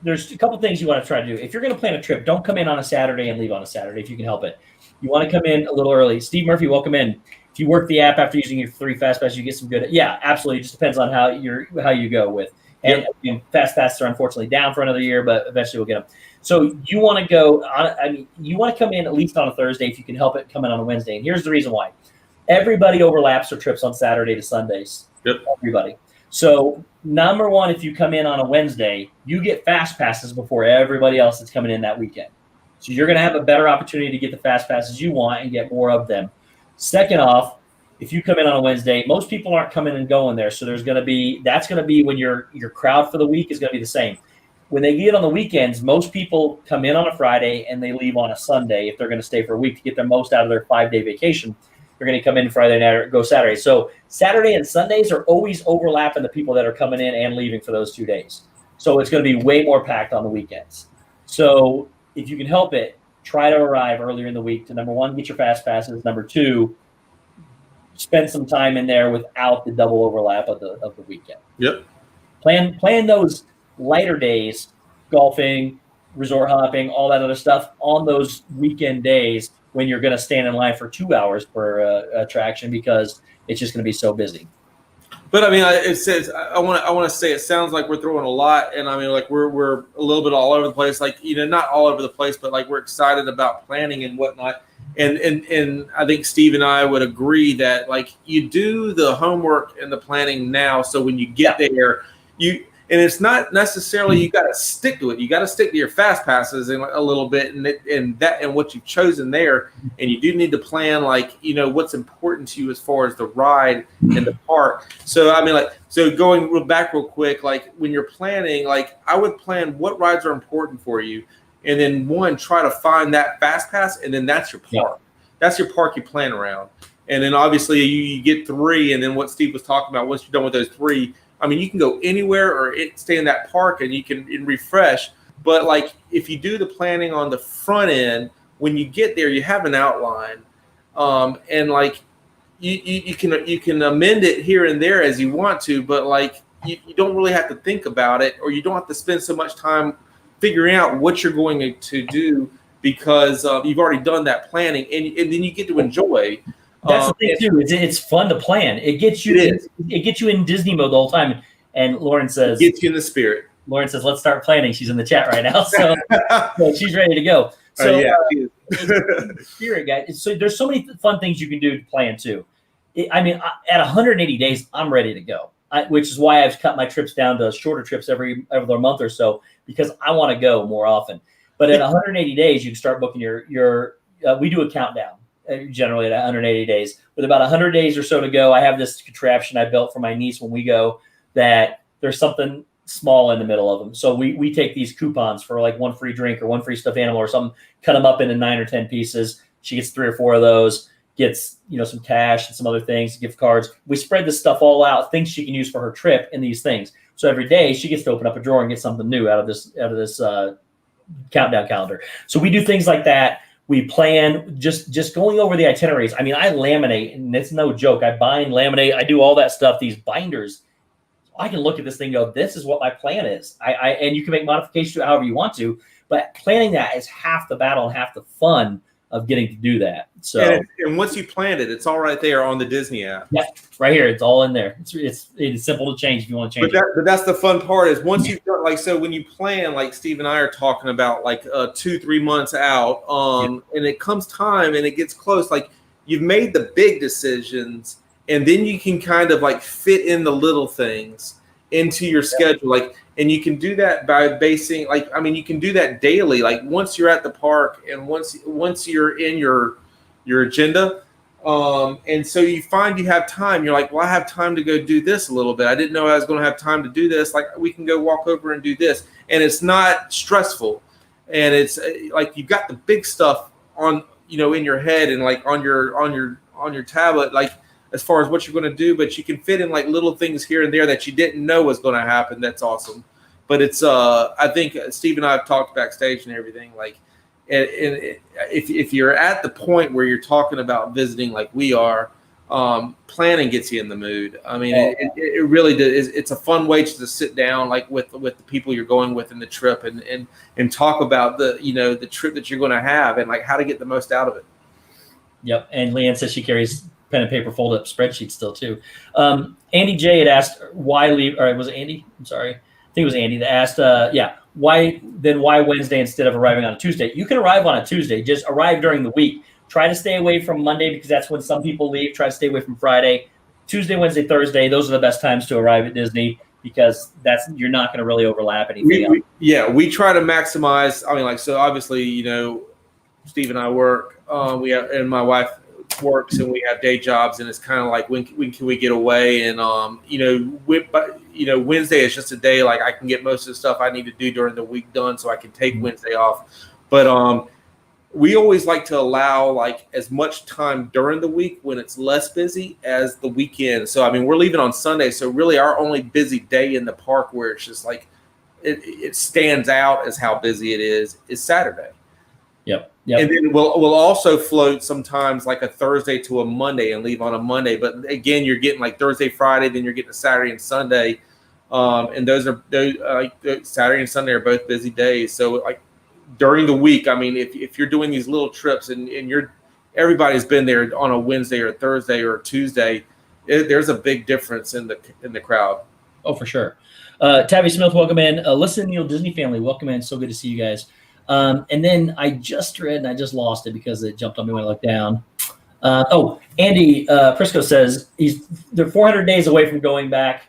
there's a couple things you want to try to do. If you're going to plan a trip, don't come in on a Saturday and leave on a Saturday if you can help it. You want to come in a little early. Steve Murphy, welcome in. If you work the app after using your 3 fast passes, you get some good. Yeah, absolutely. It just depends on how you go with. And fast passes are unfortunately down for another year, but eventually we'll get them. So you want to go on. You want to come in at least on a Thursday if you can help it. Come in on a Wednesday, and here's the reason why. Everybody overlaps their trips on Saturday to Sundays. Yep. Everybody. So number one, if you come in on a Wednesday, you get fast passes before everybody else that's coming in that weekend. So you're going to have a better opportunity to get the fast passes you want and get more of them. Second off, if you come in on a Wednesday, most people aren't coming and going there. So that's going to be when your crowd for the week is going to be the same. When they get on the weekends, most people come in on a Friday and they leave on a Sunday if they're going to stay for a week to get the most out of their 5-day vacation. They're going to come in Friday night or go Saturday. So Saturday and Sundays are always overlapping the people that are coming in and leaving for those 2 days. So it's going to be way more packed on the weekends. So if you can help it, try to arrive earlier in the week to, number one, get your fast passes. Number two, spend some time in there without the double overlap of the weekend. Yep. Plan those lighter days, golfing, resort hopping, all that other stuff on those weekend days when you're going to stand in line for 2 hours per attraction, because it's just going to be so busy. But I mean, I want to say it sounds like we're throwing a lot, and I mean, like we're a little bit all over the place. Like, not all over the place, but like we're excited about planning and whatnot. And I think Steve and I would agree that like you do the homework and the planning now, so when you get there, and it's not necessarily you got to stick to it. You got to stick to your fast passes in a little bit, and what you've chosen there. And you do need to plan like what's important to you as far as the ride and the park. So I mean, going back real quick, like when you're planning, like I would plan what rides are important for you, and then try to find that fast pass, and then that's your park. Yeah. That's your park you plan around, and then obviously you get 3, and then what Steve was talking about. Once you're done with those 3. I mean, you can go anywhere or stay in that park and you can refresh. But like if you do the planning on the front end, when you get there, you have an outline, and like you can amend it here and there as you want to. But like you don't really have to think about it, or you don't have to spend so much time figuring out what you're going to do, because you've already done that planning, and then you get to enjoy. That's the thing too. It's fun to plan. It gets you. It gets you in Disney mode the whole time. And Lauren says, it gets you in the spirit. Lauren says, "Let's start planning." She's in the chat right now, so she's ready to go. So, spirit guys. So there's so many fun things you can do to plan too. I mean, at 180 days, I'm ready to go. which is why I've cut my trips down to shorter trips every other month or so, because I want to go more often. But at 180 days, you can start booking your we do a countdown generally at 180 days. With about 100 days or so to go, I have this contraption I built for my niece when we go that there's something small in the middle of them. So we take these coupons for like one free drink or one free stuffed animal or something, cut them up into 9 or 10 pieces. She gets 3 or 4 of those, gets, some cash and some other things, gift cards. We spread this stuff all out, things she can use for her trip in these things. So every day she gets to open up a drawer and get something new out of this countdown calendar. So we do things like that. We plan just going over the itineraries. I mean, I laminate, and it's no joke. I bind, laminate, I do all that stuff, these binders. I can look at this thing and go, this is what my plan is. And you can make modifications to it however you want to, but planning that is half the battle and half the fun of getting to do that. So and once you plan it, it's all right there on the Disney app. Yeah, right here. It's all in there. It's simple to change if you want to change it. But that's the fun part is once you've done, like, so when you plan, like Steve and I are talking about, like 2-3 months out, and it comes time and it gets close, like you've made the big decisions, and then you can kind of like fit in the little things into your schedule. Like, and you can do that by basing, like, I mean, you can do that daily. Like once you're at the park and once you're in your agenda, and so you find you have time, you're like, well, I have time to go do this a little bit. I didn't know I was going to have time to do this. Like we can go walk over and do this. And it's not stressful. And it's like, you've got the big stuff on, in your head and like on your tablet, like as far as what you're going to do, but you can fit in like little things here and there that you didn't know was going to happen. That's awesome. But it's, I think Steve and I have talked backstage and everything, like, and if you're at the point where you're talking about visiting like we are, planning gets you in the mood. I mean, it really does. It's a fun way to sit down like with the people you're going with in the trip and talk about the trip that you're going to have and like how to get the most out of it. Yep. And Leanne says she carries pen and paper folded up spreadsheets still too. Andy J had asked why leave, or was it Andy? I'm sorry. I think it was Andy that asked, why Wednesday instead of arriving on a Tuesday? You can arrive on a Tuesday, just arrive during the week. Try to stay away from Monday because that's when some people leave. Try to stay away from Friday. Tuesday, Wednesday, Thursday, those are the best times to arrive at Disney because you're not going to really overlap anything. We try to maximize. I mean, like, so obviously, Steve and I work, and my wife works, and we have day jobs, and it's kind of like when can we get away? And Wednesday is just a day like I can get most of the stuff I need to do during the week done, so I can take Wednesday off. But we always like to allow like as much time during the week when it's less busy as the weekend. So I mean, we're leaving on Sunday, so really our only busy day in the park where it's just like it stands out as how busy it is Saturday. Yep. And then we'll also float sometimes like a Thursday to a Monday and leave on a Monday. But again, you're getting like Thursday, Friday, then you're getting a Saturday and Sunday. And those Saturday and Sunday are both busy days. So like during the week, I mean, if you're doing these little trips and everybody's been there on a Wednesday or a Thursday or a Tuesday, there's a big difference in the crowd. Oh, for sure. Tabby Smith, welcome in. Listen, Neil Disney family, welcome in. So good to see you guys. And then I just read and I just lost it because it jumped on me when I looked down. Andy Prisco says they're 400 days away from going back,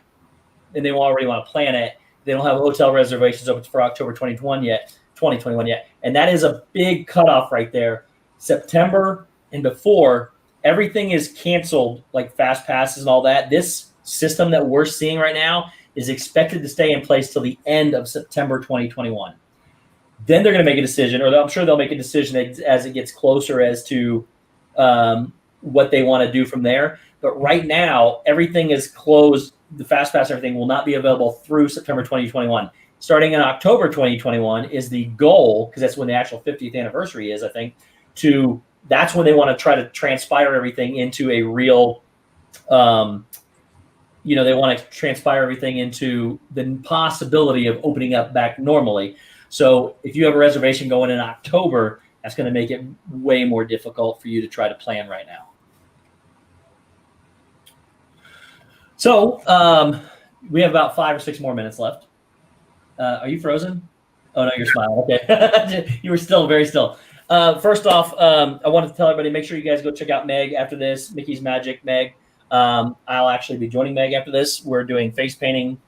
and they already want to plan it. They don't have hotel reservations open for October 2021 yet, and that is a big cutoff right there. September and before, everything is canceled, like fast passes and all that. This system that we're seeing right now is expected to stay in place till the end of September 2021. Then they're going to make a decision, or I'm sure they'll make a decision as it gets closer as to what they want to do from there. But right now, everything is closed. The Fast Pass, everything will not be available through September 2021. Starting in October 2021 is the goal, because that's when the actual 50th anniversary is, I think, that's when they want to try to transpire everything into a real, they want to transpire everything into the possibility of opening up back normally. So if you have a reservation going in October, that's going to make it way more difficult for you to try to plan right now. So we have about 5 or 6 more minutes left. Are you frozen? Oh, no, you're smiling. Okay. You were still very still. First off, I wanted to tell everybody, make sure you guys go check out Meg after this, Mickey's Magic Meg. I'll actually be joining Meg after this. We're doing face painting.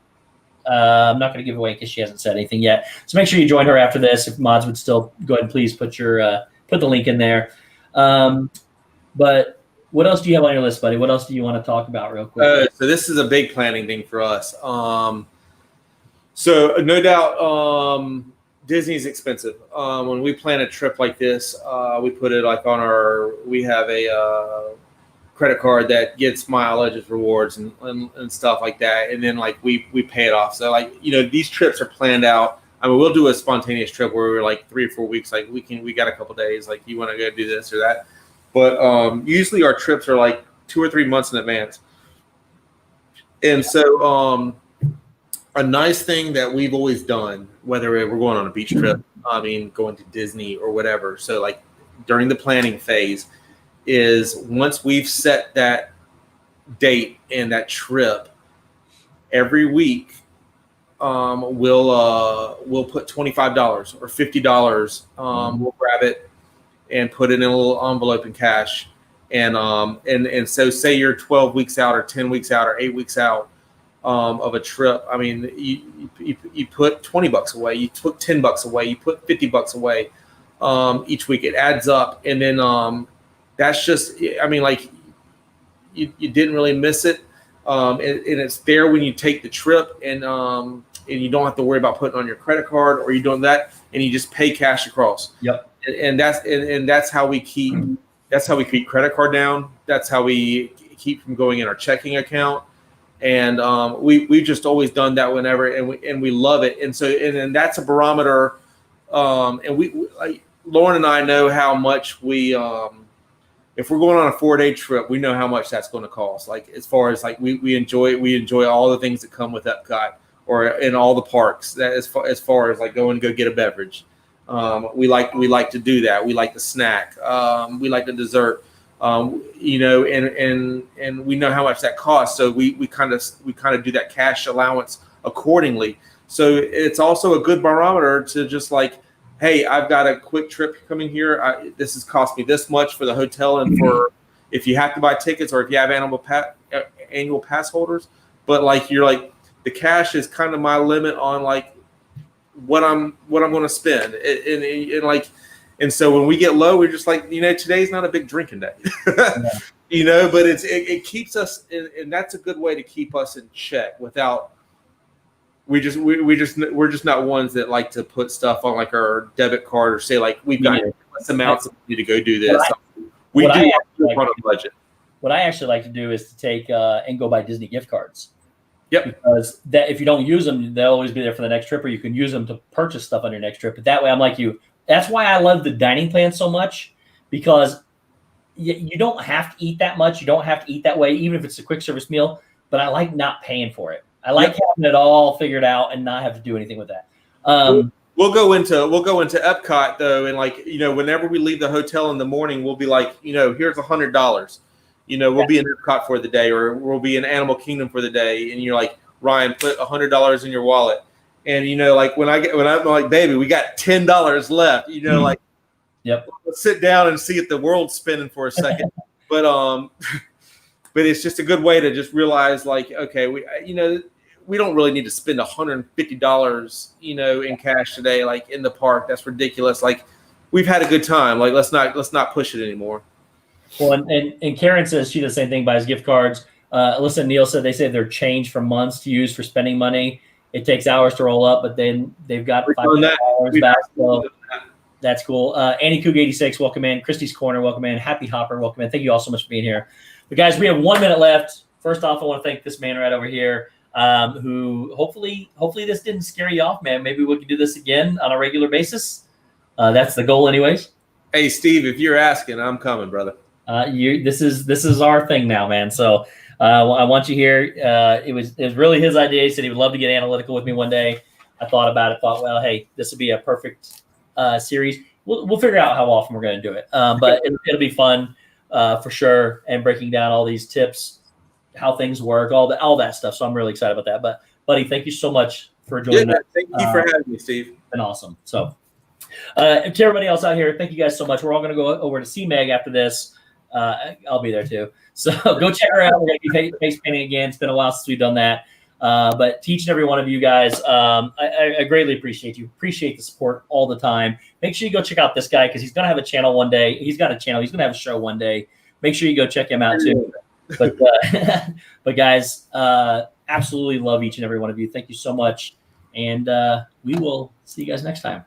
I'm not going to give away because she hasn't said anything yet. So make sure you join her after this. If mods would still go ahead and please put your put the link in there. But what else do you have on your list, buddy? What else do you want to talk about real quick? So this is a big planning thing for us. So no doubt Disney's expensive. When we plan a trip like this, we put it like on we have a credit card that gets mileage as rewards and stuff like that. And then like we pay it off. So like, these trips are planned out. I mean, we'll do a spontaneous trip where we're like 3 or 4 weeks. Like we got a couple days, like you want to go do this or that. But usually our trips are like 2 or 3 months in advance. And so a nice thing that we've always done, whether we're going on a beach trip, going to Disney or whatever. So like during the planning phase is once we've set that date and that trip, every week we'll put $25 or $50. We'll grab it and put it in a little envelope in cash. And so say you're 12 weeks out or 10 weeks out or 8 weeks out of a trip. I mean, you put $20 away, you put $10 away, you put $50 away each week. It adds up. And then that's just, I mean, like you didn't really miss it. And it's there when you take the trip and you don't have to worry about putting on your credit card or you doing that, and you just pay cash across. Yep. And that's how we keep credit card down. That's how we keep from going in our checking account. And we've just always done that whenever, and we love it. And so and that's a barometer. And we like Lauren and I know how much we if we're going on a 4-day trip, we know how much that's going to cost. Like as far as like we enjoy all the things that come with Epcot or in all the parks. That as far as like going to go get a beverage. We like to do that. We like the snack. We like the dessert. And we know how much that costs. So we kind of do that cash allowance accordingly. So it's also a good barometer to just like, hey, I've got a quick trip coming here. This has cost me this much for the hotel and for if you have to buy tickets or if you have annual pass holders. But like you're like the cash is kind of my limit on like what I'm going to spend, and so when we get low, we're just like, today's not a big drinking day, yeah. But it keeps us, and that's a good way to keep us in check without. We're just not ones that like to put stuff on like our debit card or say like we've got less amounts of money to go do this. We do on a budget. What I actually like to do is to take and go buy Disney gift cards. Yep. Because that if you don't use them, they'll always be there for the next trip, or you can use them to purchase stuff on your next trip. But that way, I'm like you. That's why I love the dining plan so much, because you don't have to eat that much. You don't have to eat that way, even if it's a quick service meal. But I like not paying for it. I like having it all figured out and not have to do anything with that. We'll go into Epcot though, and like whenever we leave the hotel in the morning, we'll be like, here's $100. We'll be in Epcot for the day, or we'll be in Animal Kingdom for the day, and you're like, Ryan, put $100 in your wallet, and like when I'm like, baby, we got $10 left, like, yep, let's sit down and see if the world's spinning for a second, but it's just a good way to just realize like, okay, we don't really need to spend $150, in cash today, like in the park. That's ridiculous. Like we've had a good time. Like let's not push it anymore. Well, and Karen says she does the same thing, buys gift cards. Alyssa and Neil said they say they're changed for months to use for spending money. It takes hours to roll up, but then they've got 5 hours back. So that's cool. Annie Coog 86, welcome in. Christie's Corner, welcome in. Happy Hopper, welcome in. Thank you all so much for being here. But guys, we have 1 minute left. First off, I want to thank this man right over here, who hopefully this didn't scare you off, man. Maybe we can do this again on a regular basis. That's the goal, anyways. Hey, Steve, if you're asking, I'm coming, brother. This is our thing now, man. So I want you here. It was really his idea. He said he would love to get analytical with me one day. I thought about it. Thought, well, hey, this would be a perfect series. We'll figure out how often we're going to do it. But it'll be fun for sure. And breaking down all these tips, how things work, all that stuff. So I'm really excited about that. But buddy, thank you so much for joining us. Thank you for having me, Steve. It's been awesome. So to everybody else out here, thank you guys so much. We're all going to go over to see Meg after this. I'll be there too. So go check her out. We're going to be face painting again. It's been a while since we've done that. But to each and every one of you guys, I greatly appreciate you. Appreciate the support all the time. Make sure you go check out this guy because he's going to have a channel one day. He's got a channel. He's going to have a show one day. Make sure you go check him out too. But guys, absolutely love each and every one of you. Thank you so much. And we will see you guys next time.